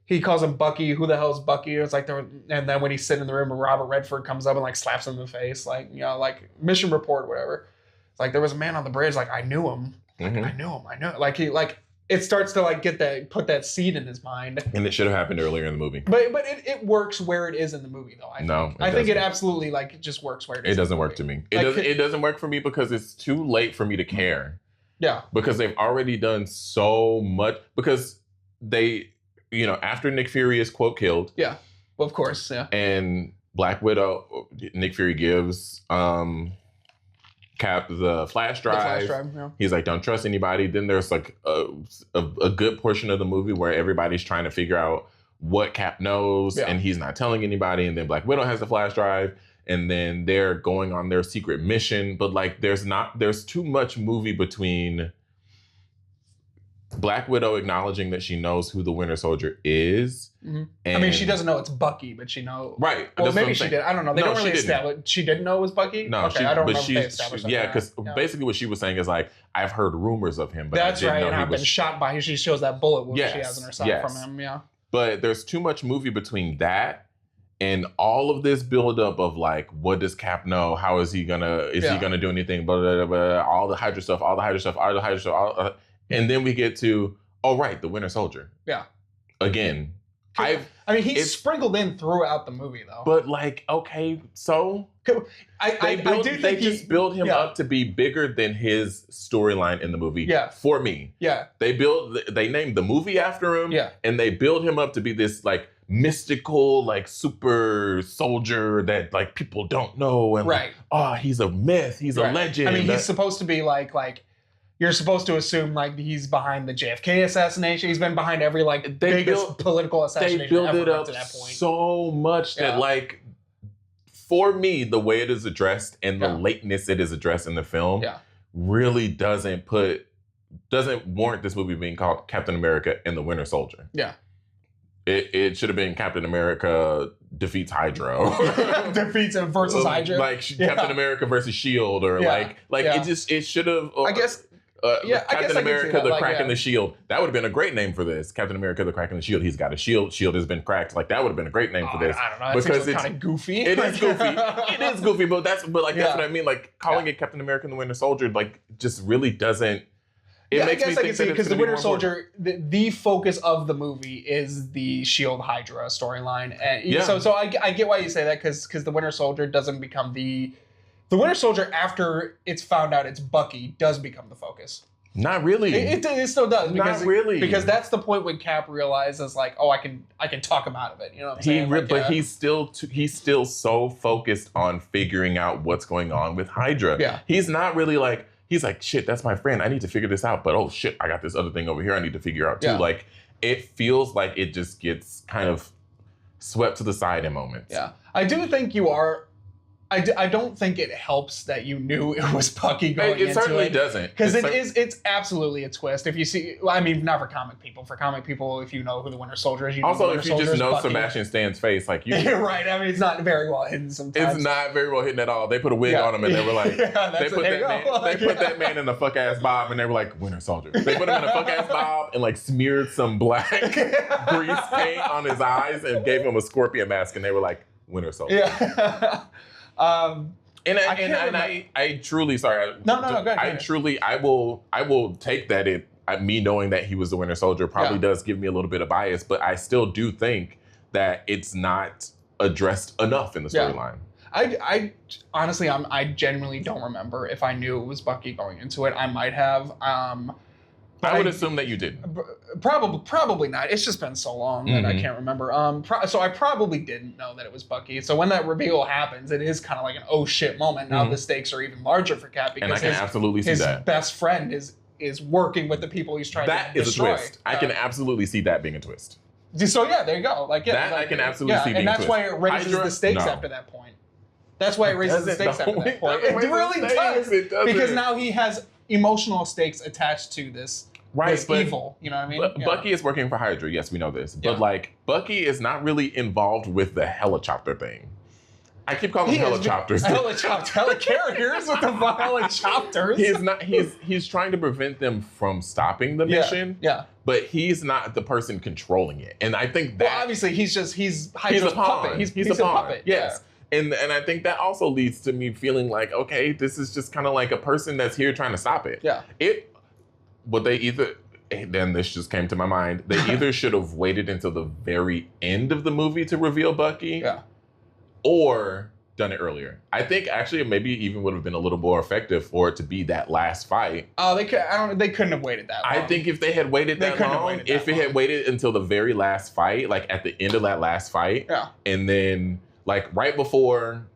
he calls him Bucky. Who the hell is Bucky? It's like and then when he's sitting in the room, Robert Redford comes up and like slaps him in the face, like like mission report, whatever. It's like there was a man on the bridge. Like I knew him. I knew him. Like he like. It starts to like put that seed in his mind. And it should have happened earlier in the movie. But it works where it is in the movie though. I think it absolutely like just works where it is. It doesn't work to me. It doesn't work for me because it's too late for me to care. Yeah. Because they've already done so much, because they, after Nick Fury is quote killed. Yeah. Well, of course, yeah. And Black Widow, Nick Fury gives Cap the flash drive. Yeah. He's like, don't trust anybody. Then there's like a good portion of the movie where everybody's trying to figure out what Cap knows, and he's not telling anybody. And then Black Widow has the flash drive, and then they're going on their secret mission. But like, there's too much movie between Black Widow acknowledging that she knows who the Winter Soldier is. And she doesn't know it's Bucky, but she knows. Right. Well, maybe she did. I don't know. They don't really establish. She didn't know it was Bucky? No, okay, I don't know if they established that. Yeah, because basically what she was saying is like, I've heard rumors of him, but that's I didn't know and I've been shot by him. She shows that bullet wound she has in her side from him. Yeah. But there's too much movie between that and all of this buildup of like, what does Cap know? How is he gonna he gonna do anything? Blah, blah, blah, blah, all the Hydra stuff, and then we get to, the Winter Soldier. Yeah. Again. He's sprinkled in throughout the movie though. But like, okay, so they just build him up to be bigger than his storyline in the movie. Yeah. For me. Yeah. They named the movie after him. Yeah. And they build him up to be this like mystical, like super soldier that like people don't know, and he's a myth, he's a legend. He's supposed to be like you're supposed to assume like he's behind the JFK assassination. He's been behind every biggest political assassination ever up to that point. So much that like, for me, the way it is addressed and the lateness it is addressed in the film really doesn't put doesn't warrant this movie being called Captain America and the Winter Soldier. Yeah. It should have been Captain America defeats Hydra. Defeats him versus Hydra. Like Captain America versus Shield, or it should have. I guess. Captain America, the Crack in the Shield. That would have been a great name for this. Captain America, the Crack in the Shield. He's got a shield. Shield has been cracked. Like that would have been a great name for this. I don't know. Because it's kind of goofy. It is goofy. It is goofy, but that's what I mean. Like calling it Captain America and the Winter Soldier, like just really doesn't. It makes me think that because the Winter Soldier, the focus of the movie is the Shield Hydra storyline, and so I get why you say that because the Winter Soldier doesn't become the Winter Soldier after it's found out it's Bucky does become the focus. Not really. It still does. Not really. Because that's the point when Cap realizes, like, oh, I can talk him out of it. You know what I'm saying? But he's still so focused on figuring out what's going on with Hydra. Yeah. He's not really like, he's like, shit, that's my friend. I need to figure this out. But oh shit, I got this other thing over here I need to figure out too. Yeah. Like, it feels like it just gets kind of swept to the side in moments. Yeah. I do think you are. I don't think it helps that you knew it was Bucky going into it. It certainly doesn't. Because it's absolutely a twist. If you see, I mean, not for comic people. For comic people, if you know who the Winter Soldier is, you know also, the if Winter you Soldier just know Bucky. Sebastian Stan's face, like you, You're right. I mean, it's not very well hidden sometimes. It's not very well hidden at all. They put a wig on him and they were like, they put that man in a fuck ass bob and they were like, Winter Soldier. They put him in a fuck ass bob and like smeared some black grease paint on his eyes and gave him a scorpion mask and they were like, Winter Soldier. Yeah. I truly, sorry. No, go ahead. I will take that me knowing that he was the Winter Soldier probably does give me a little bit of bias, but I still do think that it's not addressed enough in the storyline. I honestly, I genuinely don't remember if I knew it was Bucky going into it. I might have. I would assume that you did. Probably not. It's just been so long that I can't remember. So I probably didn't know that it was Bucky. So when that reveal happens, it is kind of like an oh shit moment. Now the stakes are even larger for Cap because and I can absolutely see that his best friend is working with the people he's trying to destroy. That is a twist. I can absolutely see that being a twist. So yeah, there you go. I can absolutely see being a twist. And that's why it raises the stakes after that point. That's why it raises the stakes after that point. It really does. Because now he has emotional stakes attached to this. This evil, you know what I mean? Bucky is working for Hydra. Yes, we know this. But like, Bucky is not really involved with the helicopter thing. I keep calling them helicopters. Helicarriers with the helicopters. He's not. He's trying to prevent them from stopping the mission. Yeah. But he's not the person controlling it, and I think that. Well, obviously, he's Hydra's puppet. He's a puppet. Yes. Yeah. And I think that also leads to me feeling like, okay, this is just kind of like a person that's here trying to stop it. Yeah. Then this just came to my mind. They either should have waited until the very end of the movie to reveal Bucky, or done it earlier. I think actually maybe even would have been a little more effective for it to be that last fight. Oh, they couldn't have waited that long. I think if they had waited that long, if it had waited until the very last fight, like at the end of that last fight, and then like right before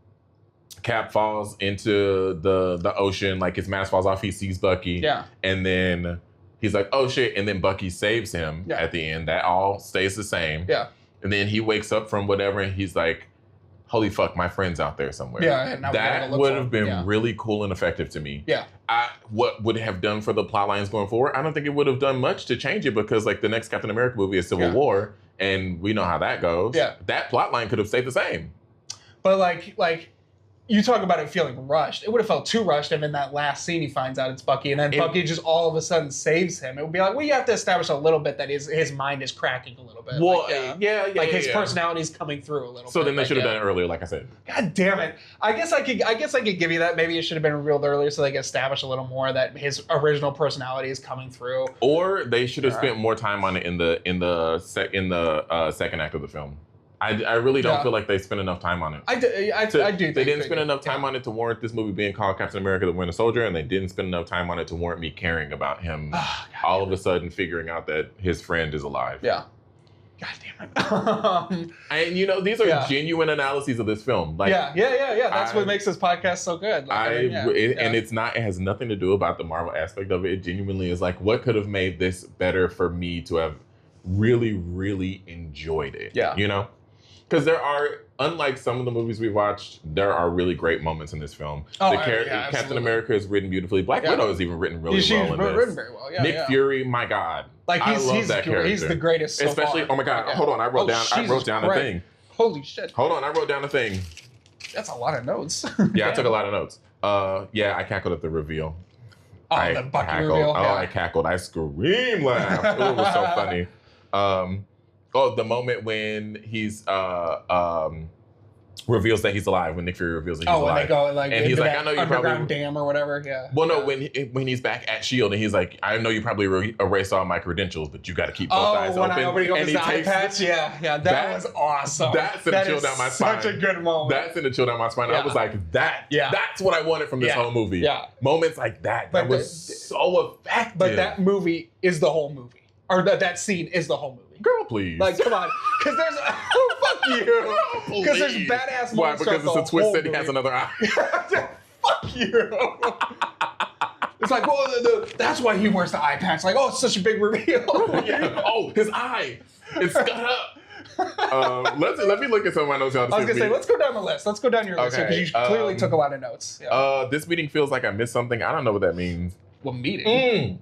Cap falls into the ocean, like his mask falls off, he sees Bucky. Yeah. And then he's like, oh shit. And then Bucky saves him at the end. That all stays the same. Yeah. And then he wakes up from whatever and he's like, holy fuck, my friend's out there somewhere. Yeah. That would have been really cool and effective to me. Yeah. What would it have done for the plot lines going forward? I don't think it would have done much to change it because like the next Captain America movie is Civil War and we know how that goes. Yeah. That plot line could have stayed the same. But like you talk about it feeling rushed. It would have felt too rushed if in that last scene he finds out it's Bucky, and then Bucky just all of a sudden saves him. It would be like, well, you have to establish a little bit that his mind is cracking a little bit. Well, his personality is coming through a little bit. So then they should have done it earlier, like I said. God damn it. I guess I could give you that. Maybe it should have been revealed earlier so they could establish a little more that his original personality is coming through. Or they should have spent more time on it in the second act of the film. I really don't feel like they spent enough time on it. I do. They didn't spend enough time on it to warrant this movie being called Captain America: The Winter Soldier, and they didn't spend enough time on it to warrant me caring about him all of a sudden figuring out that his friend is alive. Yeah. God damn it. And these are genuine analyses of this film. Like, That's what makes this podcast so good. And it has nothing to do about the Marvel aspect of it. It genuinely is like, what could have made this better for me to have really, really enjoyed it? Yeah. Because there are, unlike some of the movies we watched, there are really great moments in this film. Oh, Captain America is written beautifully. Black Widow is even written really well in this. Written very well. Yeah, Nick Fury, my God, like I love that character. He's the greatest. So Especially, far. oh my God, hold on, I wrote down a thing. Holy shit! Hold on, I wrote down a thing. That's a lot of notes. Yeah, I took a lot of notes. Yeah, I cackled at the reveal. Oh, the Bucky reveal. Oh, I cackled. I scream laughed. It was so funny. The moment when he's reveals that he's alive, when Nick Fury reveals that he's alive. When they go like and he's like, I know you underground probably dam or whatever. Yeah. Well, no, when he's back at Shield and he's like, I know you probably erased all my credentials, but you got to keep both eyes open. And he takes patch. Yeah, that was awesome. That's in a chill down my spine. Such a good moment. That's in a chill down my spine. I was like, that's what I wanted from this whole movie. Yeah, moments like that. That was so effective. But that movie is the whole movie, or that scene is the whole movie. Girl, please. Like, come on. Because there's... fuck you. Because there's badass moments. Why? Because it's a twist that he has another eye. Fuck you. It's like, well, that's why he wears the eye patch. Like, oh, it's such a big reveal. Yeah. Oh, his eye. It's cut up. Let me look at some of my notes. I was going to say, let's go down the list. Let's go down your list here, because you clearly took a lot of notes. Yeah. This meeting feels like I missed something. I don't know what that means. What meeting?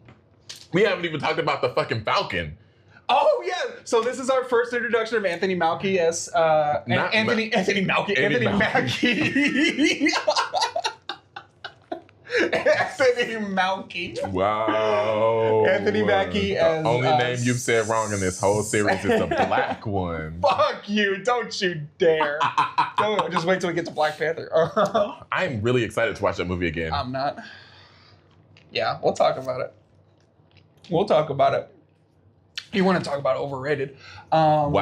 We haven't even talked about the fucking Falcon. Oh yeah! So this is our first introduction of Anthony Mackie as Anthony Mackie. Anthony Mackie. Wow. Anthony Mackie as the only name you've said wrong in this whole series is the black one. Fuck you! Don't you dare! Don't just wait till we get to Black Panther. I'm really excited to watch that movie again. I'm not. Yeah, we'll talk about it. You want to talk about overrated? Wow.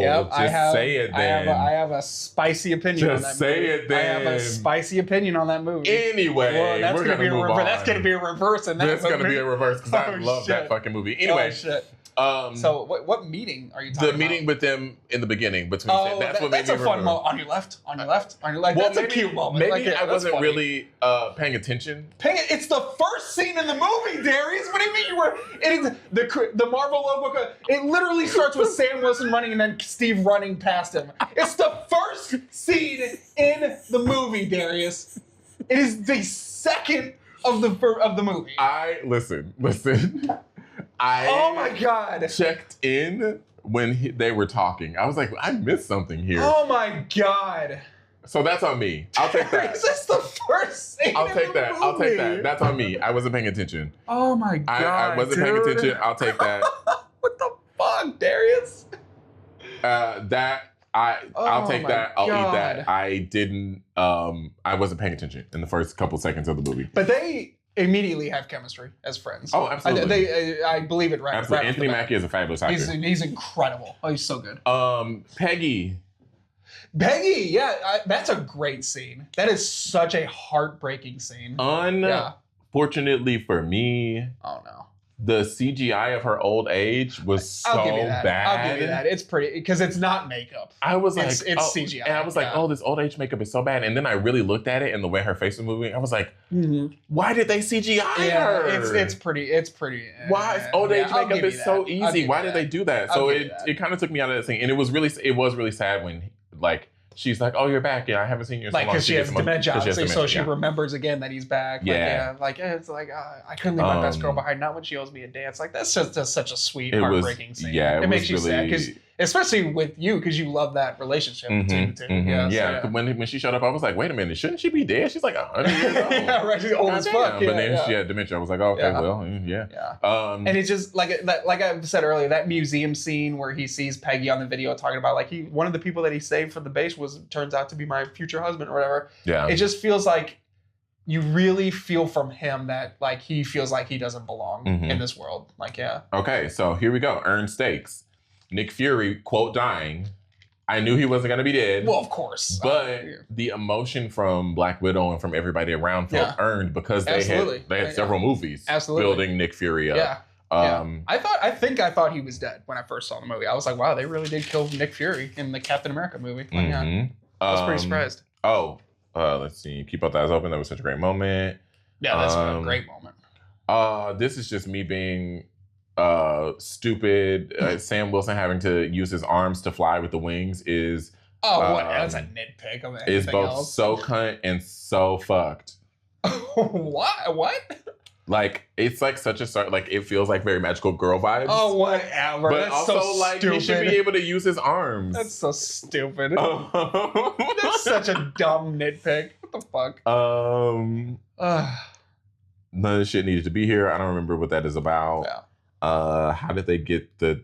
Yep. Say it then. I have a spicy opinion on that movie. Just say it then. I have a spicy opinion on that movie. Anyway, we're going to move on. That's going to be a reverse in that movie. That's going to be a reverse because I love that fucking movie. Anyway. Oh, shit. So what meeting are you talking about? The meeting with them in the beginning. That's what made me That's a fun moment. On your left. Well, that's a cute moment. Maybe I wasn't really paying attention. It's the first scene in the movie, Darrious. What do you mean you were? It is the Marvel logo. It literally starts with Sam Wilson running and then Steve running past him. It's the first scene in the movie, Darrious. It is the second of the movie. Listen. Oh my God! Checked in when they were talking. I was like, I missed something here. Oh my God! So that's on me. I'll take that. This is the first scene. I'll take that. That's on me. I wasn't paying attention. Oh my God! I wasn't paying attention. I'll take that. What the fuck, Darrious? I'll take that. I'll eat that. I didn't. I wasn't paying attention in the first couple seconds of the movie. But they immediately have chemistry as friends. Oh, absolutely. I believe it right. Absolutely. Right Anthony Mackie is a fabulous actor. He's incredible. Oh, he's so good. Peggy, yeah, that's a great scene. That is such a heartbreaking scene. Unfortunately for me, oh no, the CGI of her old age was so bad. I'll give you that. It's pretty because it's not makeup. I was like, it's CGI, and I was like, oh, this old age makeup is so bad. And then I really looked at it and the way her face was moving, I was like, why did they CGI her? It's pretty. Why old age makeup is so easy? Why did they do that? So it kind of took me out of the thing, and it was really sad when like. She's like, oh, you're back. Yeah, I haven't seen you in so long. Because she has dementia, so she remembers again that he's back. Yeah. It's like, I couldn't leave my best girl behind. Not when she owes me a dance. Like, that's just such a sweet, heartbreaking scene. Yeah, it makes you sad, because especially with you, because you love that relationship between the two. Yeah. When she showed up, I was like, wait a minute, shouldn't she be dead? She's like 100 years old. Yeah, right. She's old as fuck. But then she had dementia. I was like, oh, okay, well, yeah. And it's just like I said earlier, that museum scene where he sees Peggy on the video talking about like one of the people that he saved for the base turns out to be my future husband or whatever. Yeah. It just feels like you really feel from him that like he feels like he doesn't belong in this world. Like, yeah. Okay, so here we go. Earned stakes. Nick Fury, quote, dying. I knew he wasn't going to be dead. Well, of course. But the emotion from Black Widow and from everybody around felt earned because they had several movies building Nick Fury up. Yeah. I thought he was dead when I first saw the movie. I was like, wow, they really did kill Nick Fury in the Captain America movie. Like, I was pretty surprised. Let's see. Keep both eyes open. That was such a great moment. Yeah, that's a great moment. This is just me being stupid Sam Wilson having to use his arms to fly with the wings is what? That's a nitpick of anything is both else. so cunt and so fucked. What? Like, it's like such a start. Like, it feels like very magical girl vibes. Oh, whatever. But That's also, so like, stupid. he should be able to use his arms. That's so stupid. That's such a dumb nitpick. What the fuck? None of the shit needed to be here. I don't remember what that is about. Yeah. How did they get the...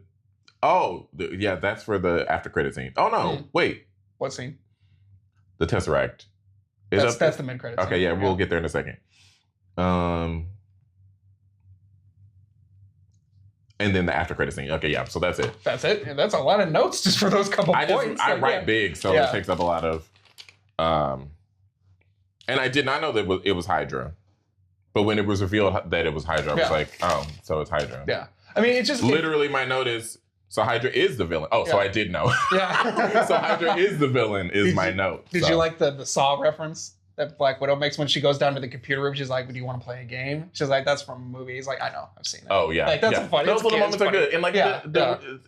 yeah, that's for the after credit scene. Oh, no. Wait. What scene? The Tesseract. That's the mid-credit scene. Okay, yeah, we'll get there in a second. And then the after credit scene. Okay, yeah, so that's it. That's it? And that's a lot of notes just for those couple points. I write big, so it takes up a lot of... and I did not know that it was Hydra. But when it was revealed that it was Hydra, I was like, oh, so it's Hydra. Yeah. I mean, it just... Literally, my note is, so Hydra is the villain. Oh, so I did know. Yeah. So Hydra is the villain is my note. Did you like the Saw reference that Black Widow makes when she goes down to the computer room? She's like, do you want to play a game? She's like, that's from a movie. He's like, I know, I've seen it. Oh, yeah. Like, that's funny. Those little moments are good. And like,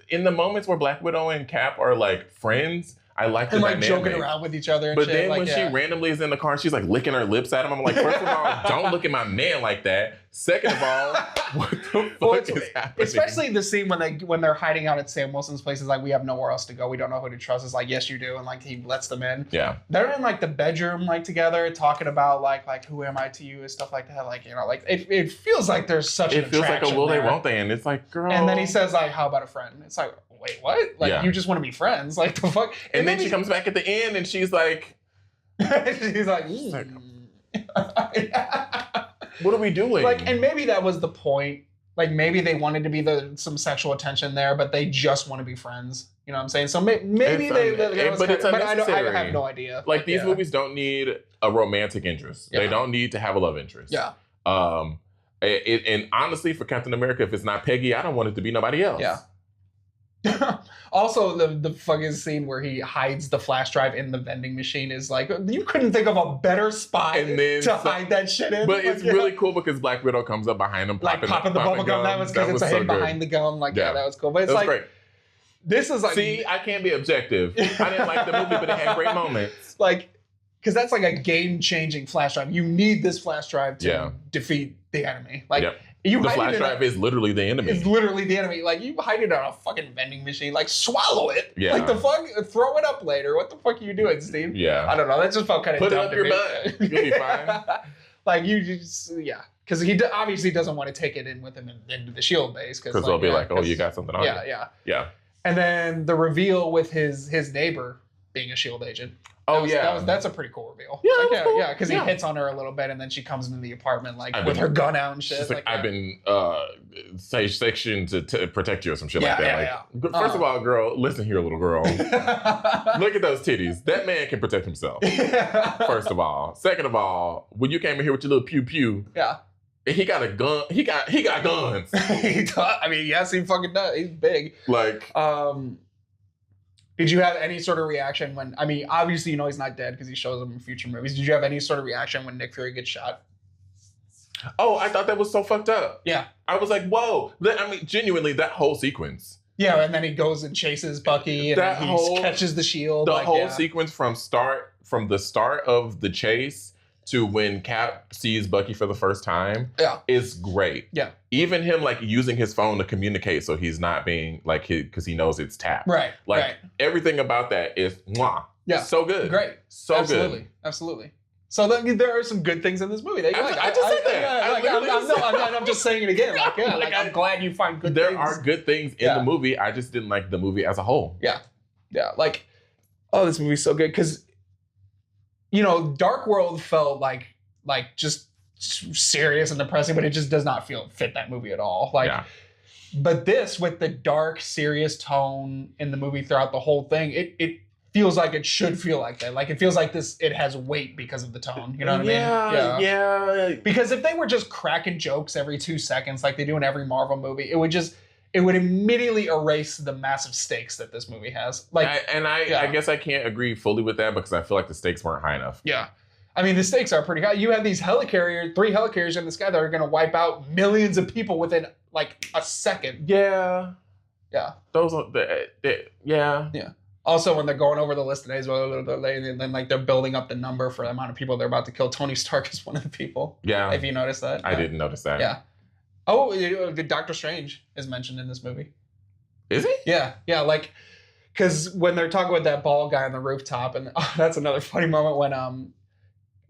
in the moments where Black Widow and Cap are like friends, I like the dynamic. Joking around with each other and but shit. Then when she randomly is in the car, she's like licking her lips at him. I'm like, first of all, don't look at my man like that. Second of all, what the fuck is happening? Especially the scene when they're hiding out at Sam Wilson's place, is like, we have nowhere else to go. We don't know who to trust. It's like, yes, you do. And like, he lets them in. Yeah. They're in like the bedroom, like together, talking about like who am I to you and stuff like that. Like, you know, like it feels like there's such an attraction. It feels like a will they, won't they? And it's like, girl. And then he says like, how about a friend? It's like, wait, what? Like, you just want to be friends? Like, the fuck? And then she comes back at the end and she's like... she's like... What are we doing? Like, and maybe that was the point. Like, maybe they wanted to be some sexual attention there, but they just want to be friends. You know what I'm saying? So maybe I have no idea. Like, these movies don't need a romantic interest. Yeah. They don't need to have a love interest. Yeah. And honestly, for Captain America, if it's not Peggy, I don't want it to be nobody else. Yeah. Also, the fucking scene where he hides the flash drive in the vending machine is like, you couldn't think of a better spot to hide that shit in. But it's really cool because Black Widow comes up behind him, popping the bubble gum. That was because it's a hit behind the gum. Like, that was cool. But it's like, great. This is like, see, I can't be objective. I didn't like the movie, but it had great moments. Like, because that's like a game-changing flash drive. You need this flash drive to defeat the enemy. Like. The flash drive is literally the enemy. It's literally the enemy. Like, you hide it on a fucking vending machine. Like, swallow it. Yeah. Like, the fuck? Throw it up later. What the fuck are you doing, Steve? Yeah. I don't know. That just felt kind of dumb. Put it up your butt. You'll be fine. Like, you just, because he obviously doesn't want to take it in with him into the SHIELD base. Because they'll be like, oh, you got something on you. Yeah. And then the reveal with his neighbor being a SHIELD agent. That's a pretty cool reveal. Yeah, cool. Because he hits on her a little bit, and then she comes into the apartment with her gun out and shit. Like, I've been sectioned to protect you or some shit like that. First of all, girl, listen here, little girl. Look at those titties. That man can protect himself. First of all. Second of all, when you came in here with your little pew pew, he got a gun. He got guns. I mean, yes, he fucking does. He's big. Like, did you have any sort of reaction when, I mean, obviously you know he's not dead because he shows up in future movies. Did you have any sort of reaction when Nick Fury gets shot? Oh, I thought that was so fucked up. Yeah. I was like, whoa. I mean, genuinely, that whole sequence. Yeah, and then he goes and chases Bucky, and then he catches the shield. The whole sequence from the start of the chase to when Cap sees Bucky for the first time is great. Yeah. Even him like using his phone to communicate so he's not being like, because he knows it's tapped. Right. Like everything about that is mwah. Yeah. So good. Great. So good. Absolutely. So there are some good things in this movie. I just said that. I'm just saying it again. I'm glad you find good things. There are good things in the movie. I just didn't like the movie as a whole. Yeah. Yeah. Like, oh, this movie's so good. Because, you know, Dark World felt like just serious and depressing, but it just does not fit that movie at all. But this, with the dark, serious tone in the movie throughout the whole thing, it feels like it should feel like that. Like, it feels like it has weight because of the tone. You know what I mean? Yeah. Because if they were just cracking jokes every 2 seconds like they do in every Marvel movie, it would immediately erase the massive stakes that this movie has. I guess I can't agree fully with that because I feel like the stakes weren't high enough. Yeah. I mean, the stakes are pretty high. You have these 3 helicarriers in the sky that are going to wipe out millions of people within like a second. Yeah. Yeah. Those are yeah. Yeah. Also, when they're going over the list today, and then like they're building up the number for the amount of people they're about to kill. Tony Stark is one of the people. Yeah. If you noticed that. I didn't notice that. Yeah. Oh, Doctor Strange is mentioned in this movie. Is he? Yeah. Yeah. Like, because when they're talking with that bald guy on the rooftop, and that's another funny moment when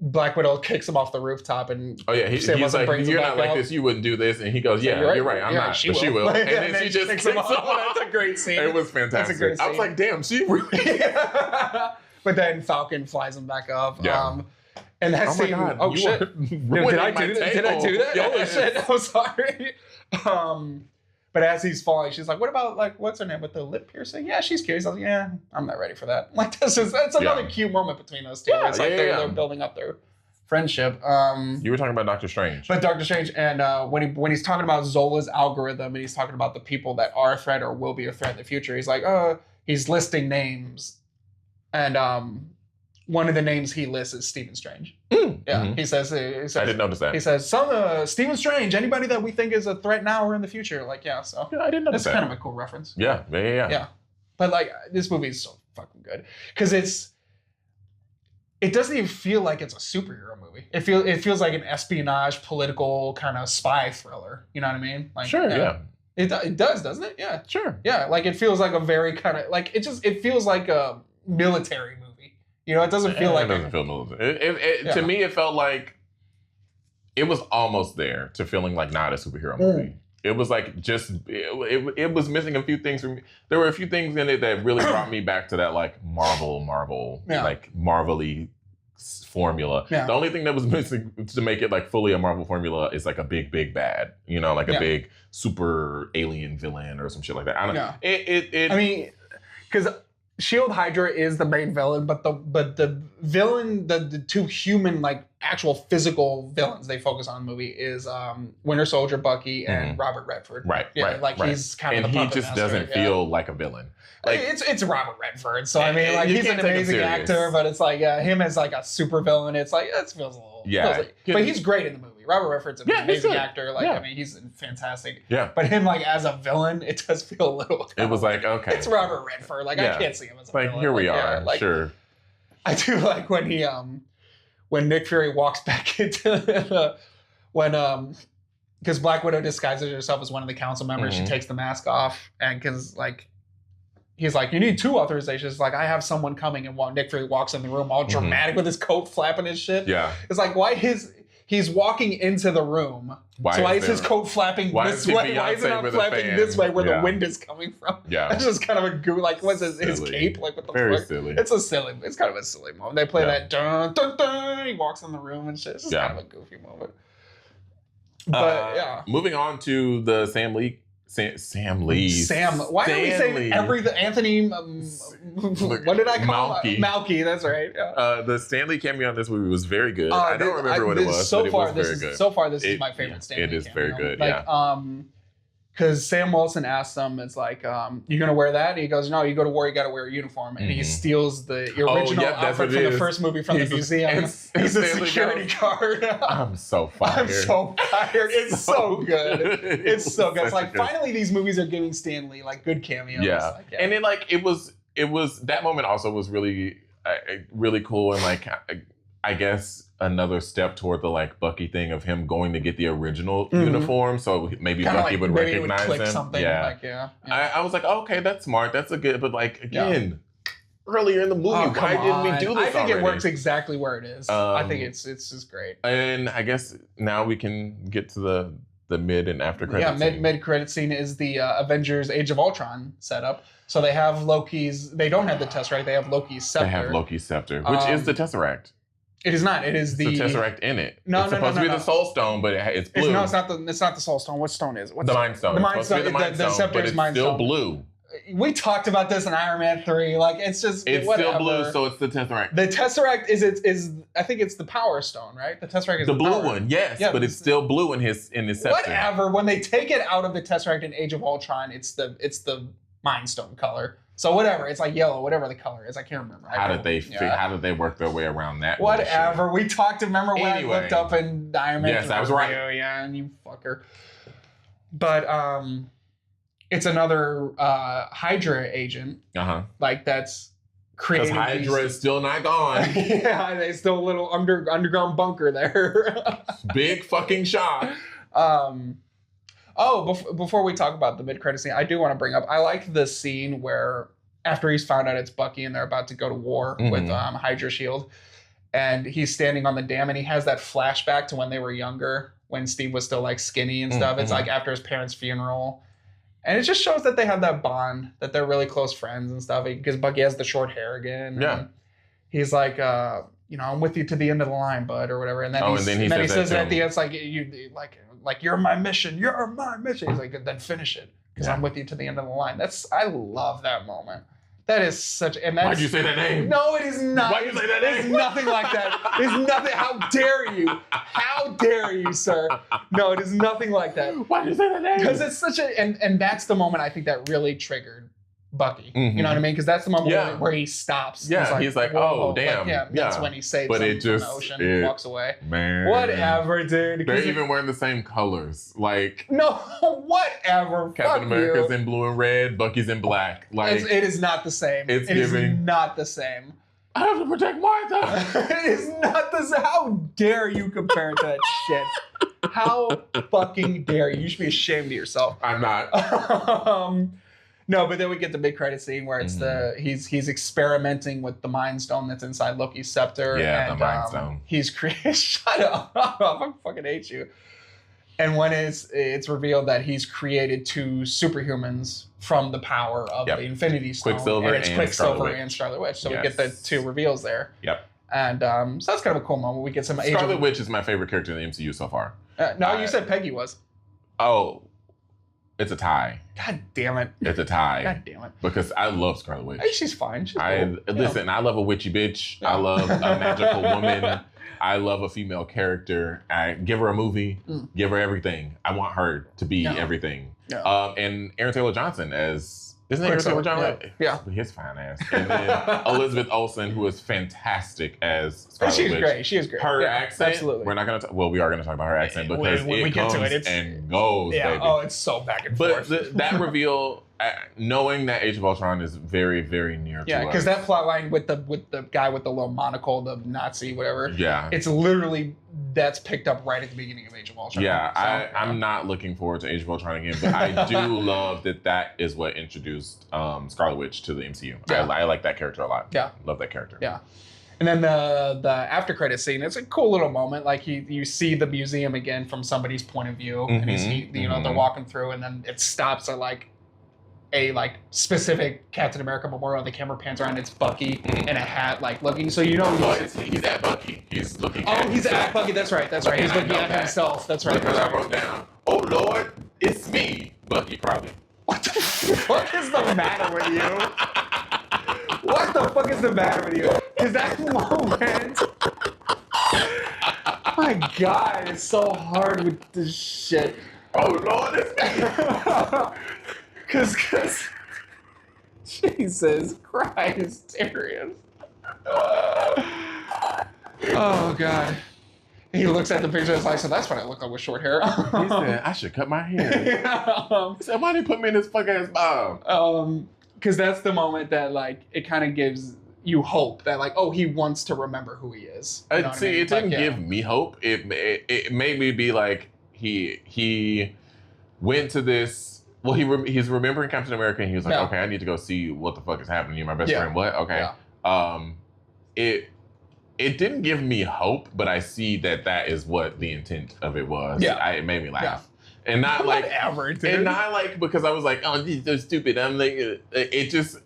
Black Widow kicks him off the rooftop, and he's like, "You're not like this. You wouldn't do this." And he goes, "Yeah, you're right. I'm not. But she will." And then she just kicks him off. That's a great scene. It was fantastic. I was like, "Damn, she really." But then Falcon flies him back up. Yeah. And that scene. God, oh shit! Did I do that? Yes. Holy shit! I'm sorry. But as he's falling, she's like, "What about like what's her name with the lip piercing?" Yeah, she's curious. I was like, "Yeah, I'm not ready for that." Like that's another cute moment between those two. It's like they're building up their friendship. You were talking about Doctor Strange. But Doctor Strange, and when he's talking about Zola's algorithm, and he's talking about the people that are a threat or will be a threat in the future, he's like, he's listing names, and one of the names he lists is Stephen Strange. Yeah, he says. I didn't notice that. He says, Stephen Strange, anybody that we think is a threat now or in the future. Like, yeah, so. Yeah, I didn't notice that. That's kind of a cool reference. Yeah. Yeah. But, like, this movie is so fucking good. Because it doesn't even feel like it's a superhero movie. It feels like an espionage, political kind of spy thriller. You know what I mean? Like, sure, yeah. It does, doesn't it? Yeah. Sure. Yeah, like, it feels like a very kind of, like, it feels like a military movie. You know, it doesn't feel like... It doesn't feel military. To me, it felt like it was almost there to feeling like not a superhero movie. It was like just... It was missing a few things from me. There were a few things in it that really brought me back to that like Marvel, like Marvel-y formula. Yeah. The only thing that was missing to make it like fully a Marvel formula is like a big bad. You know, like a big super alien villain or some shit like that. I don't know. I mean, because... Shield Hydra is the main villain, but the villain, the two human, like actual physical villains they focus on in the movie is Winter Soldier, Bucky, and Robert Redford. Right. He's kind of the puppet he just doesn't feel like a villain. Like it's Robert Redford, so I mean, like he's an amazing actor, but it's like him as like a super villain. It's like it feels a little but he's great in the movie. Robert Redford's an amazing actor. Like I mean, he's fantastic. Yeah. But him like as a villain, it does feel a little. It was like okay, it's Robert Redford. Like I can't see him as a villain. Like here we are. Like, sure. I do like when he when Nick Fury walks back into because Black Widow disguises herself as one of the council members. She takes the mask off, and because like. He's like, you need 2 authorizations. Like, I have someone coming, and Nick Fury walks in the room all dramatic with his coat flapping his shit. Yeah. It's like, why he's walking into the room. Why is his coat flapping this way? Why is it not flapping this way where the wind is coming from? Yeah. It's just kind of a like, what's his cape? Like, what the Very fuck? silly. It's kind of a silly moment. They play that dun dun dun. He walks in the room and shit. It's just kind of a goofy moment. But moving on to the Sam Lee. Why are we saying everything? Anthony, what did I call him? Malky, that's right. Yeah. The Stan Lee cameo in this movie was very good. I don't remember what it was, but it was very good. So far, this is my favorite Stan Lee cameo. It is very good, like, because Sam Wilson asks him, it's like, you gonna wear that? And he goes, no, you go to war, you gotta wear a uniform. And he steals the original outfit from the first movie from the museum. He's a security guard. I'm so fired. It's so good. It's so good. It's like, finally these movies are giving Stan Lee like good cameos. Yeah. Like, and then like, it was that moment also was really, really cool. And like, I guess another step toward the like Bucky thing of him going to get the original uniform, so maybe kinda Bucky would recognize him. Something. Yeah. I was like, okay, that's smart. That's a good, but like again, earlier in the movie, why didn't we do this? I think it works exactly where it is. I think it's just great. And I guess now we can get to the mid and after credit scene. Mid credit scene is the Avengers Age of Ultron setup. So they have they don't have the Tesseract, they have Loki's scepter. They have Loki's scepter, which is the Tesseract. It is not. It is the Tesseract in it. It's supposed to be the Soul Stone, but it's blue. It's not the Soul Stone. What stone is it? The Mind Stone. The Mind Stone. The scepter is Mind Stone. Still blue. We talked about this in Iron Man 3. Like it's still blue, so it's the Tesseract. The Tesseract is I think it's the Power Stone, right? The Tesseract is the blue one, yes, but it's still blue in his scepter. Whatever. When they take it out of the Tesseract in Age of Ultron, it's the Mind Stone color. So whatever, it's like yellow, whatever the color is. I can't remember. How did they work their way around that? Whatever. We talked. Remember when I looked up in Iron Man? Yes, I was right. Yeah, and you fucker. But it's another Hydra agent, like that's because creating Hydra is still not gone. Yeah, there's still a little underground bunker there. Big fucking shock. Before we talk about the mid-credit scene, I do want to bring up, I like the scene where after he's found out it's Bucky and they're about to go to war with Hydra Shield, and he's standing on the dam and he has that flashback to when they were younger, when Steve was still like skinny and stuff. It's like after his parents' funeral. And it just shows that they have that bond, that they're really close friends and stuff, because Bucky has the short hair again. Yeah. He's like, I'm with you to the end of the line, bud, or whatever. And then, he says at the end, it's like, you're my mission. You're my mission. He's like, then finish it, because I'm with you to the end of the line. I love that moment. That is such. And that's, why'd you say that name? No, it is not. Why'd you say that name? It's nothing like that. It's nothing. How dare you? How dare you, sir? No, it is nothing like that. Why'd you say that name? Because it's such a. And that's the moment I think that really triggered Bucky. You know what I mean? Because that's the moment where he stops. Yeah, he's like, oh, damn. That's when he saves him from the ocean and walks away. Man. Whatever, dude. They're even wearing the same colors. Like, no, whatever. Captain America's in blue and red, Bucky's in black. Like, it is not the same. It is not the same. I have to protect Martha. It is not the same. How dare you compare it to that shit? How fucking dare you? You should be ashamed of yourself. I'm not. No, but then we get the big credit scene where it's he's experimenting with the Mind Stone that's inside Loki's scepter. Yeah, and, the Mind Stone. He's created. Shut up! I fucking hate you. And when it's revealed that he's created two superhumans from the power of the Infinity Stone, Quicksilver and Scarlet Witch. So we get the two reveals there. Yep. And so that's kind of a cool moment. We get some Scarlet Witch is my favorite character in the MCU so far. No, you said Peggy was. Oh. It's a tie. God damn it. It's a tie. God damn it. Because I love Scarlet Witch. Hey, she's fine. She's cool. Listen, I love a witchy bitch. I love a magical woman. I love a female character. I give her a movie, give her everything. I want her to be everything. Yeah. And Aaron Taylor Johnson isn't it Aaron Taylor Johnson? Yeah. His fine ass. And then Elizabeth Olsen, who is fantastic as Scarlet Witch. Great. She is great. Her accent. Absolutely. We're not going to. We are going to talk about her accent because when we get to it, and goes. Yeah. Baby. Oh, it's so back and forth. But that reveal, knowing that Age of Ultron is very, very near to us. Yeah, because that plot line with the guy with the little monocle, the Nazi, whatever. Yeah. It's literally that's picked up right at the beginning of Age of Ultron. Yeah, I'm not looking forward to Age of Ultron again, but I do love that is what introduced Scarlet Witch to the MCU. Yeah. I like that character a lot. Yeah. Love that character. Yeah. And then the after credit scene, it's a cool little moment. Like you see the museum again from somebody's point of view, and they're walking through, and then it stops at like a specific Captain America memorial. The camera pans around, it's Bucky in a hat, like looking. So he's at Bucky. He's looking. Oh, he's at Bucky. That's right. He's looking at himself. That's right. Because I wrote down, oh Lord, it's me, Bucky. Probably. What the fuck is the matter with you? What the fuck is the matter with you? Because that moment. My God, it's so hard with this shit. Oh Lord, it's me. Because Jesus Christ, Darrious. Oh God. He looks at the picture and is like, so that's what I look like with short hair. He said, I should cut my hair. He said, why did he put me in this fuck ass bomb? Because that's the moment that it kind of gives you hope that he wants to remember who he is. You know See, I mean? It didn't give me hope. It made me be like he went to this. Well, he's remembering Captain America, and he was like, okay, I need to go see what the fuck is happening. You're my best friend. What? Okay. Yeah. It didn't give me hope, but I see that is what the intent of it was. Yeah. It made me laugh. Yeah. And not whatever, dude. And not because I was like, oh, these are stupid. I'm like, it just,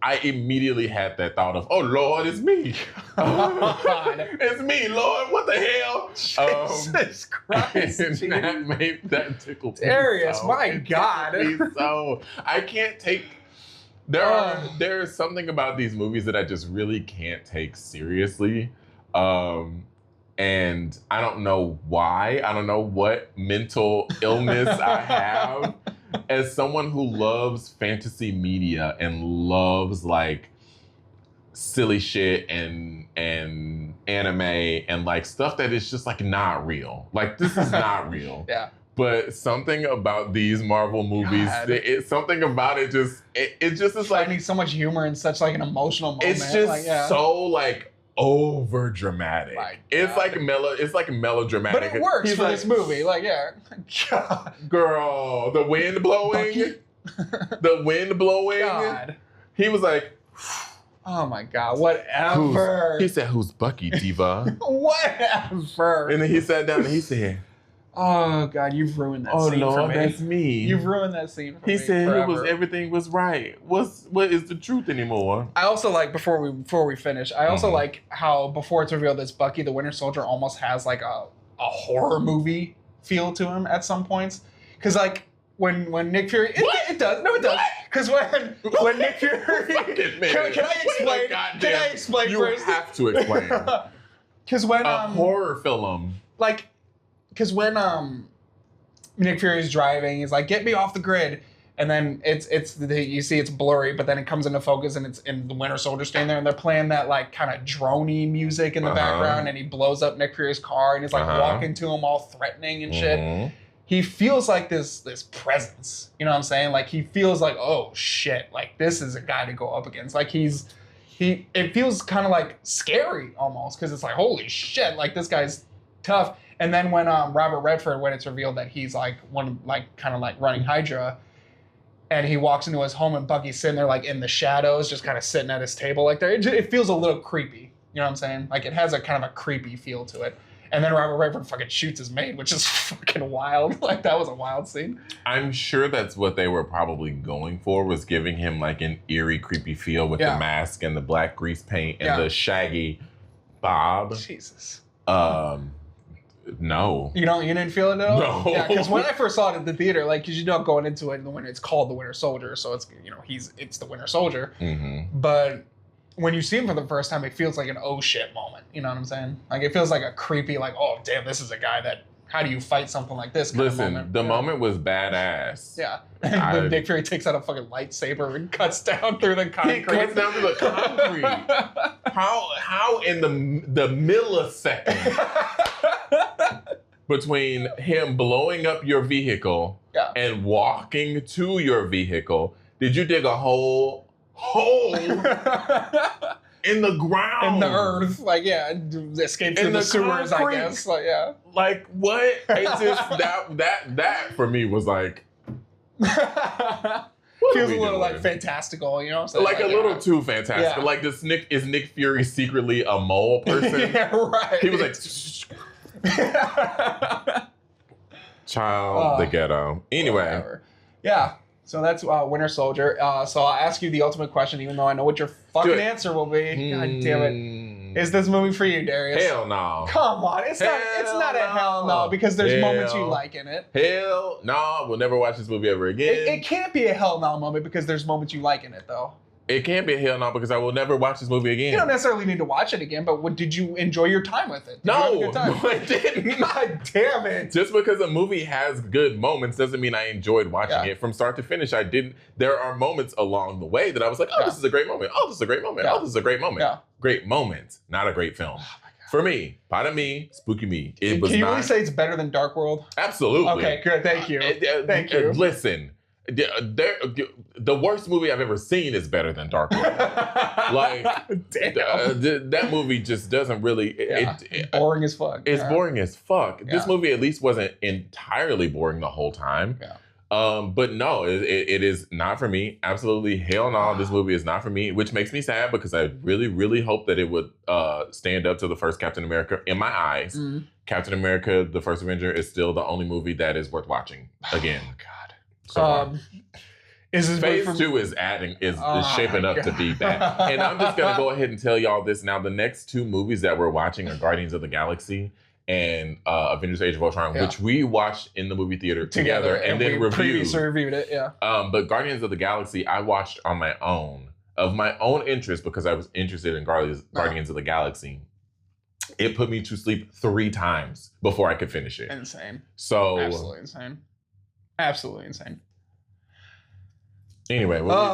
I immediately had that thought of, oh Lord, it's me. It's me, Lord. What the hell? Jesus Christ. that tickled me. Darrious, my God. So I can't take. There is something about these movies that I just really can't take seriously. And I don't know why. I don't know what mental illness I have. As someone who loves fantasy media and loves silly shit and anime and stuff that is just not real. This is not real. Yeah. But something about these Marvel movies, God. it's something about it just, it just is like, Finding so much humor in such like an emotional moment. it's just like, yeah. so like over dramatic. My It's God. like melodramatic. But it works He's for like, this movie. Like, yeah. God. girl, the wind blowing, Bucky? the wind blowing. God. He was like, Oh my God. Whatever. he said, "Who's Bucky, diva?" Whatever. And then he sat down and he said, Oh God, you've ruined that "Oh scene for Lord, me. that's me." You've ruined that scene for me. He said forever. everything was right. What is the truth anymore? I also like before we finish. I also Mhm. like how before it's revealed that Bucky the Winter Soldier almost has like a horror movie feel to him at some points. Because like when Nick Fury, it does. No, it does. Because when Nick Fury, can I explain? Can I explain You first? have to explain. Because when A horror film. like, because when Nick Fury's driving, he's like, "Get me off the grid," and then you see it's blurry, but then it comes into focus and it's in the Winter Soldier standing there, and they're playing that like kind of droney music in the background, and he blows up Nick Fury's car, and he's like walking to him all threatening and shit. Mhm. He feels like this presence, you know what I'm saying? Like he feels like, oh shit, like this is a guy to go up against. Like it feels kind of like scary almost because it's like, holy shit, like this guy's tough. And then when Robert Redford, when it's revealed that he's like kind of running Hydra, and he walks into his home and Bucky's sitting there like in the shadows, just kind of sitting at his table like there, it feels a little creepy. You know what I'm saying? Like it has a kind of a creepy feel to it. And then Robert Redford fucking shoots his maid, which is fucking wild. Like that was a wild scene. I'm sure that's what they were probably going for, was giving him like an eerie, creepy feel with the mask and the black grease paint and the shaggy bob. Jesus. No. You didn't feel it at all? No. Yeah, because when I first saw it at the theater, like, because going into it in the winter, it's called the Winter Soldier, so it's it's the Winter Soldier. Mm-hmm. But when you see him for the first time, it feels like an oh shit moment. You know what I'm saying? Like it feels like a creepy, like, oh damn, this is a guy that. How do you fight something like this? Listen, the moment was badass. Yeah. And then Nick Fury takes out a fucking lightsaber and cuts down through the concrete. He cuts down through the concrete. How in the millisecond between him blowing up your vehicle and walking to your vehicle, did you dig a hole in the ground? In the earth. Like, escape through the sewers, concrete. I guess. Like, yeah. Like, what? It's just that for me was like, feels a little like fantastical, you know what I'm saying? Like a little too fantastic. Yeah. Like is Nick Fury secretly a mole person? Yeah, right. He was like child the ghetto. Anyway. Whatever. Yeah. So that's Winter Soldier. So I'll ask you the ultimate question, even though I know what your fucking answer will be. God damn it. Is this movie for you, Darrious? Hell no. Come on. It's not a hell no, because there's moments you like in it. Hell no. We'll never watch this movie ever again. It can't be a hell no moment because there's moments you like in it, though. It can't be a hell no because I will never watch this movie again. You don't necessarily need to watch it again, but did you enjoy your time with it? No, I didn't. God damn it. Just because a movie has good moments doesn't mean I enjoyed watching it from start to finish. I didn't. There are moments along the way that I was like, oh, this is a great moment. Oh, this is a great moment. Oh, this is a great moment. Yeah. Great moment, not a great film. Oh my God. For me, part of me, spooky me. It was Can you not, really say it's better than Dark World? Absolutely. Okay, good. Thank you. Thank you. Listen. The worst movie I've ever seen is better than Dark World. Like, that movie just doesn't really. Boring as fuck. It's boring as fuck. Yeah. This movie at least wasn't entirely boring the whole time. Yeah. But no, it is not for me. Absolutely, hell no. This movie is not for me, which makes me sad because I really, really hope that it would stand up to the first Captain America in my eyes. Mm-hmm. Captain America: The First Avenger is still the only movie that is worth watching again. Oh God. So, is this Phase 2 is shaping up to be bad. And I'm just gonna go ahead and tell y'all this now. The next two movies that we're watching are Guardians of the Galaxy and Avengers: Age of Ultron, which we watched in the movie theater together and then previously reviewed it. Yeah. But Guardians of the Galaxy, I watched on my own, of my own interest, because I was interested in Guardians of the Galaxy. It put me to sleep 3 times before I could finish it. Insane. So absolutely insane. Absolutely insane. Anyway, what were you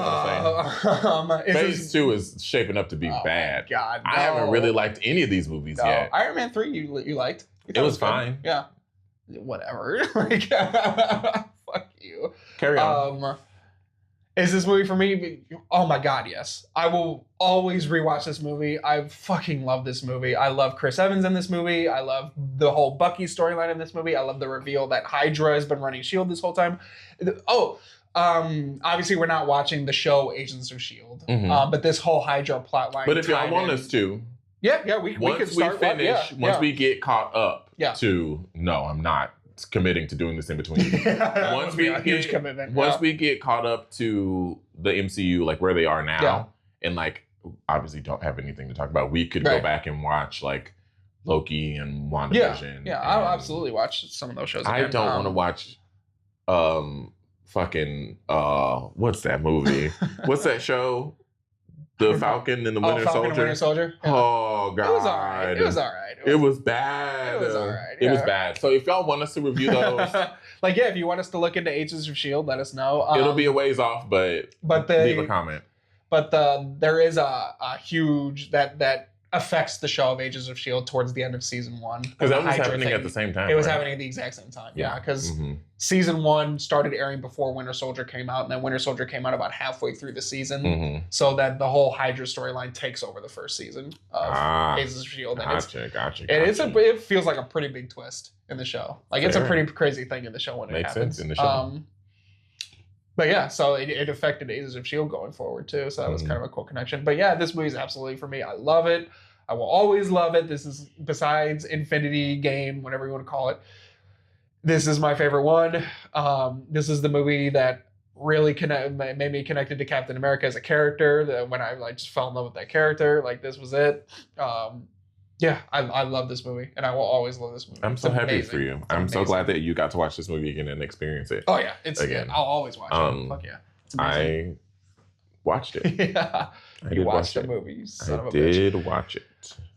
going to say? Phase 2 is shaping up to be bad. God, no. I haven't really liked any of these movies yet. Iron Man 3 you liked. It was fine. Yeah. whatever. Like, fuck you. Carry on. Is this movie for me? Oh my god, yes. I will always rewatch this movie. I fucking love this movie. I love Chris Evans in this movie. I love the whole Bucky storyline in this movie. I love the reveal that Hydra has been running S.H.I.E.L.D. this whole time. Obviously we're not watching the show Agents of S.H.I.E.L.D., but this whole Hydra plotline. But if y'all want us to. Yeah, we can start. Once we get caught up to, no, I'm not committing to doing this in between. Once we get caught up to the MCU, like where they are now, and like obviously don't have anything to talk about, we could go back and watch like Loki and WandaVision. Yeah, I'll absolutely watch some of those shows again. I don't want to watch what's that movie? What's that show? The Falcon and the Winter Soldier. And Winter Soldier. Yeah. Oh god, it was all right. It was all right. It was bad. It was all right. It was bad. So if y'all want us to review those, if you want us to look into Agents of S.H.I.E.L.D., let us know. It'll be a ways off, but leave a comment. But there is a huge that affects the show of Agents of S.H.I.E.L.D. towards the end of season 1. Because that was happening at the same time. It was happening at the exact same time. Yeah, because season 1 started airing before Winter Soldier came out, and then Winter Soldier came out about halfway through the season. So that the whole Hydra storyline takes over the first season of Agents of S.H.I.E.L.D. Gotcha. And it feels like a pretty big twist in the show. Like, it's a pretty crazy thing in the show when it happens. Makes sense in the show. But yeah, so it affected Agents of S.H.I.E.L.D. going forward too. So that was kind of a cool connection. But yeah, this movie is absolutely for me. I love it. I will always love it. This is, besides Infinity Game, whatever you want to call it, this is my favorite one. This is the movie that really made me connected to Captain America as a character. That when I just fell in love with that character, like this was it. I love this movie, and I will always love this movie. I'm so happy for you. I'm so glad that you got to watch this movie again and experience it. Oh yeah, again. I'll always watch it. Fuck yeah, it's amazing. I watched it. Yeah, you watched the movie. You son of a bitch. I did watch it.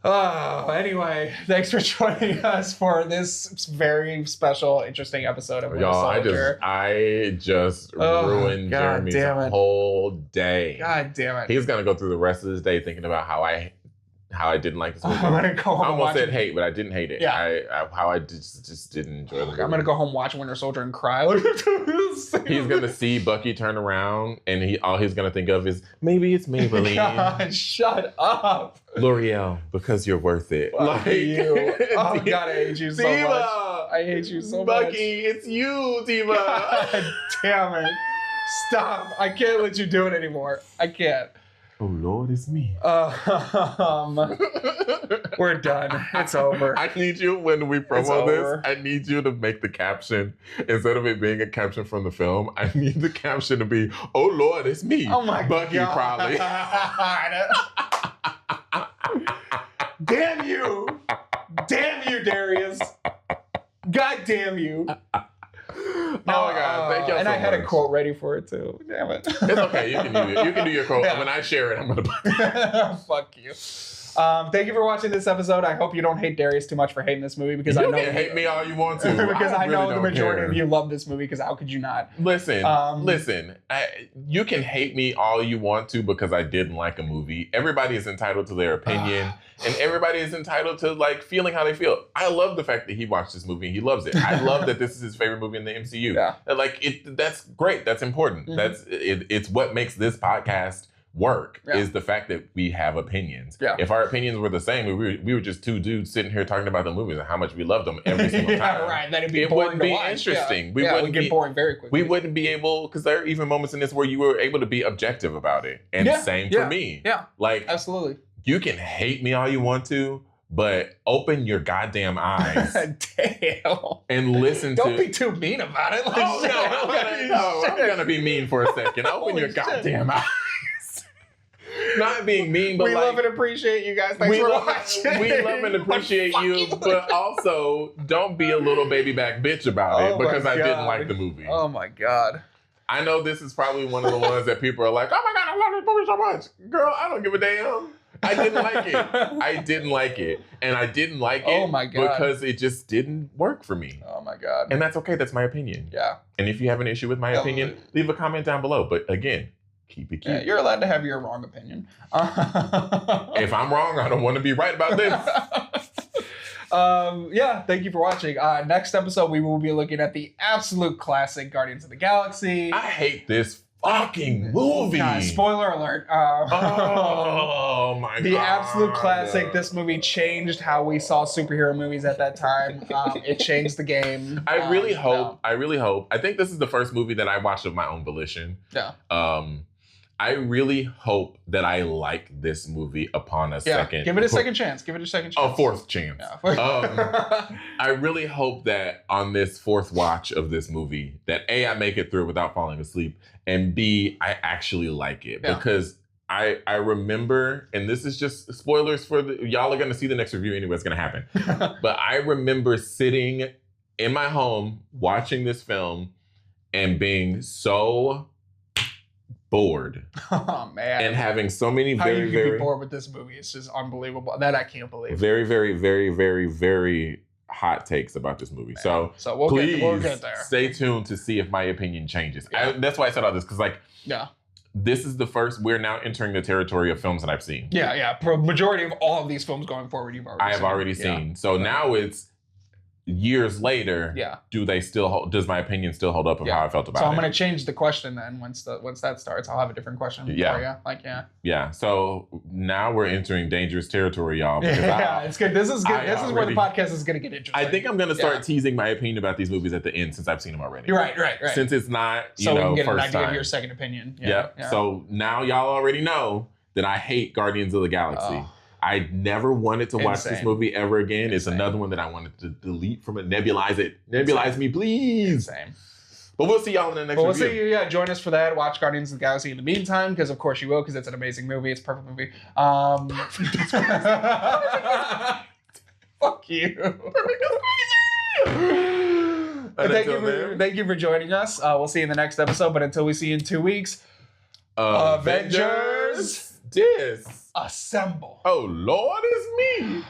Oh, anyway, thanks for joining us for this very special, interesting episode of Winter Soldier. I just ruined Jeremy's whole day. God damn it. He's gonna go through the rest of his day thinking about how I didn't like this movie. I'm gonna go home. I almost said hate, but I didn't hate it. Yeah. How I just didn't enjoy the movie. I'm gonna go home, watch Winter Soldier, and cry. He's gonna see Bucky turn around, and all he's gonna think of is, maybe it's Maybelline. God, shut up. L'Oreal, because you're worth it. Fuck you. Oh God, I hate you so much. I hate you so much. Bucky, it's you, Diva. God damn it. Stop. I can't let you do it anymore. I can't. Oh Lord, it's me. We're done. It's over. I need you, when we promo this, I need you to make the caption, instead of it being a caption from the film, I need the caption to be, oh Lord, it's me. Oh my Bucky, God. probably. Damn you. Damn you, Darrious. God damn you. Oh my God, thank y'all so much. And I had a quote ready for it too. Damn it. It's okay, you can do it. You can do your quote. Yeah. When I share it, I'm gonna put it. Fuck you. Thank you for watching this episode. I hope you don't hate Darrious too much for hating this movie, because I know you can hate me all you want to. Because I know the majority of you love this movie, because how could you not? Listen, you can hate me all you want to because I didn't like a movie. Everybody is entitled to their opinion, and everybody is entitled to like feeling how they feel. I love the fact that he watched this movie and he loves it. I love that this is his favorite movie in the MCU. Yeah. That's great. That's important. It's what makes this podcast work, is the fact that we have opinions. Yeah. If our opinions were the same, we were just two dudes sitting here talking about the movies and how much we loved them every single time. Right. Then it wouldn't be interesting. We wouldn't get boring very quickly. We wouldn't be able, because there are even moments in this where you were able to be objective about it. And same for me. Yeah. Like, absolutely. You can hate me all you want to, but open your goddamn eyes. Damn. And listen Don't be too mean about it. Like, I'm gonna be mean for a second. Open your goddamn eyes. Not being mean, but we love and appreciate you guys. Thanks for watching. We love and appreciate you, but also don't be a little baby back bitch about it, because I didn't like the movie. Oh my God. I know this is probably one of the ones that people are like, oh my God, I love this movie so much. Girl, I don't give a damn. I didn't like it. I didn't like it. And I didn't like it because it just didn't work for me. Oh my God. And that's okay. That's my opinion. Yeah. And if you have an issue with my opinion, leave a comment down below. But again, keep it cute. Yeah, you're allowed to have your wrong opinion. If I'm wrong, I don't want to be right about this. Yeah, thank you for watching. Next episode, we will be looking at the absolute classic Guardians of the Galaxy. I hate this fucking movie. God, spoiler alert. Oh my god. The absolute classic. This movie changed how we saw superhero movies at that time. It changed the game. I really hope. I think this is the first movie that I watched of my own volition. Yeah. I really hope that I like this movie upon a second. Give it a second chance. Give it a second chance. A fourth chance. Yeah. I really hope that on this fourth watch of this movie, that A, I make it through without falling asleep, and B, I actually like it. Yeah. Because I remember, and this is just spoilers for y'all are going to see the next review anyway, it's going to happen. But I remember sitting in my home watching this film and being so bored. Oh man. And having so many How very, you can very be bored with this movie. It's just unbelievable. That I can't believe. very, very, very, very, very hot takes about this movie. Man. So we'll please get there. stay tuned to see if my opinion changes. Yeah. That's why I said all this, because Yeah. this is the first, we're now entering the territory of films that I've seen. Yeah. Majority of all of these films going forward, I have already seen. So now it's years later. Yeah. Does my opinion still hold up of how I felt about it? So I'm gonna change the question then once that starts. I'll have a different question for you. Yeah. So now we're entering dangerous territory, y'all. Because it's good. This is good. This is where the podcast is gonna get interesting. I think I'm gonna start teasing my opinion about these movies at the end since I've seen them already. You're right. Since it's not, so we can get an first idea time. of your second opinion. Yeah. So now y'all already know that I hate Guardians of the Galaxy. I never wanted to watch this movie ever again. It's another one that I wanted to delete from it. Nebulize it. Nebulize me, please. Same. But we'll see y'all in the next review. We'll see you. Yeah, join us for that. Watch Guardians of the Galaxy in the meantime, because of course you will, because it's an amazing movie. It's a perfect movie. Fuck you. Thank you for joining us. We'll see you in the next episode. But until we see you in 2 weeks, Avengers Disassemble. Assemble. Oh Lord, it's me.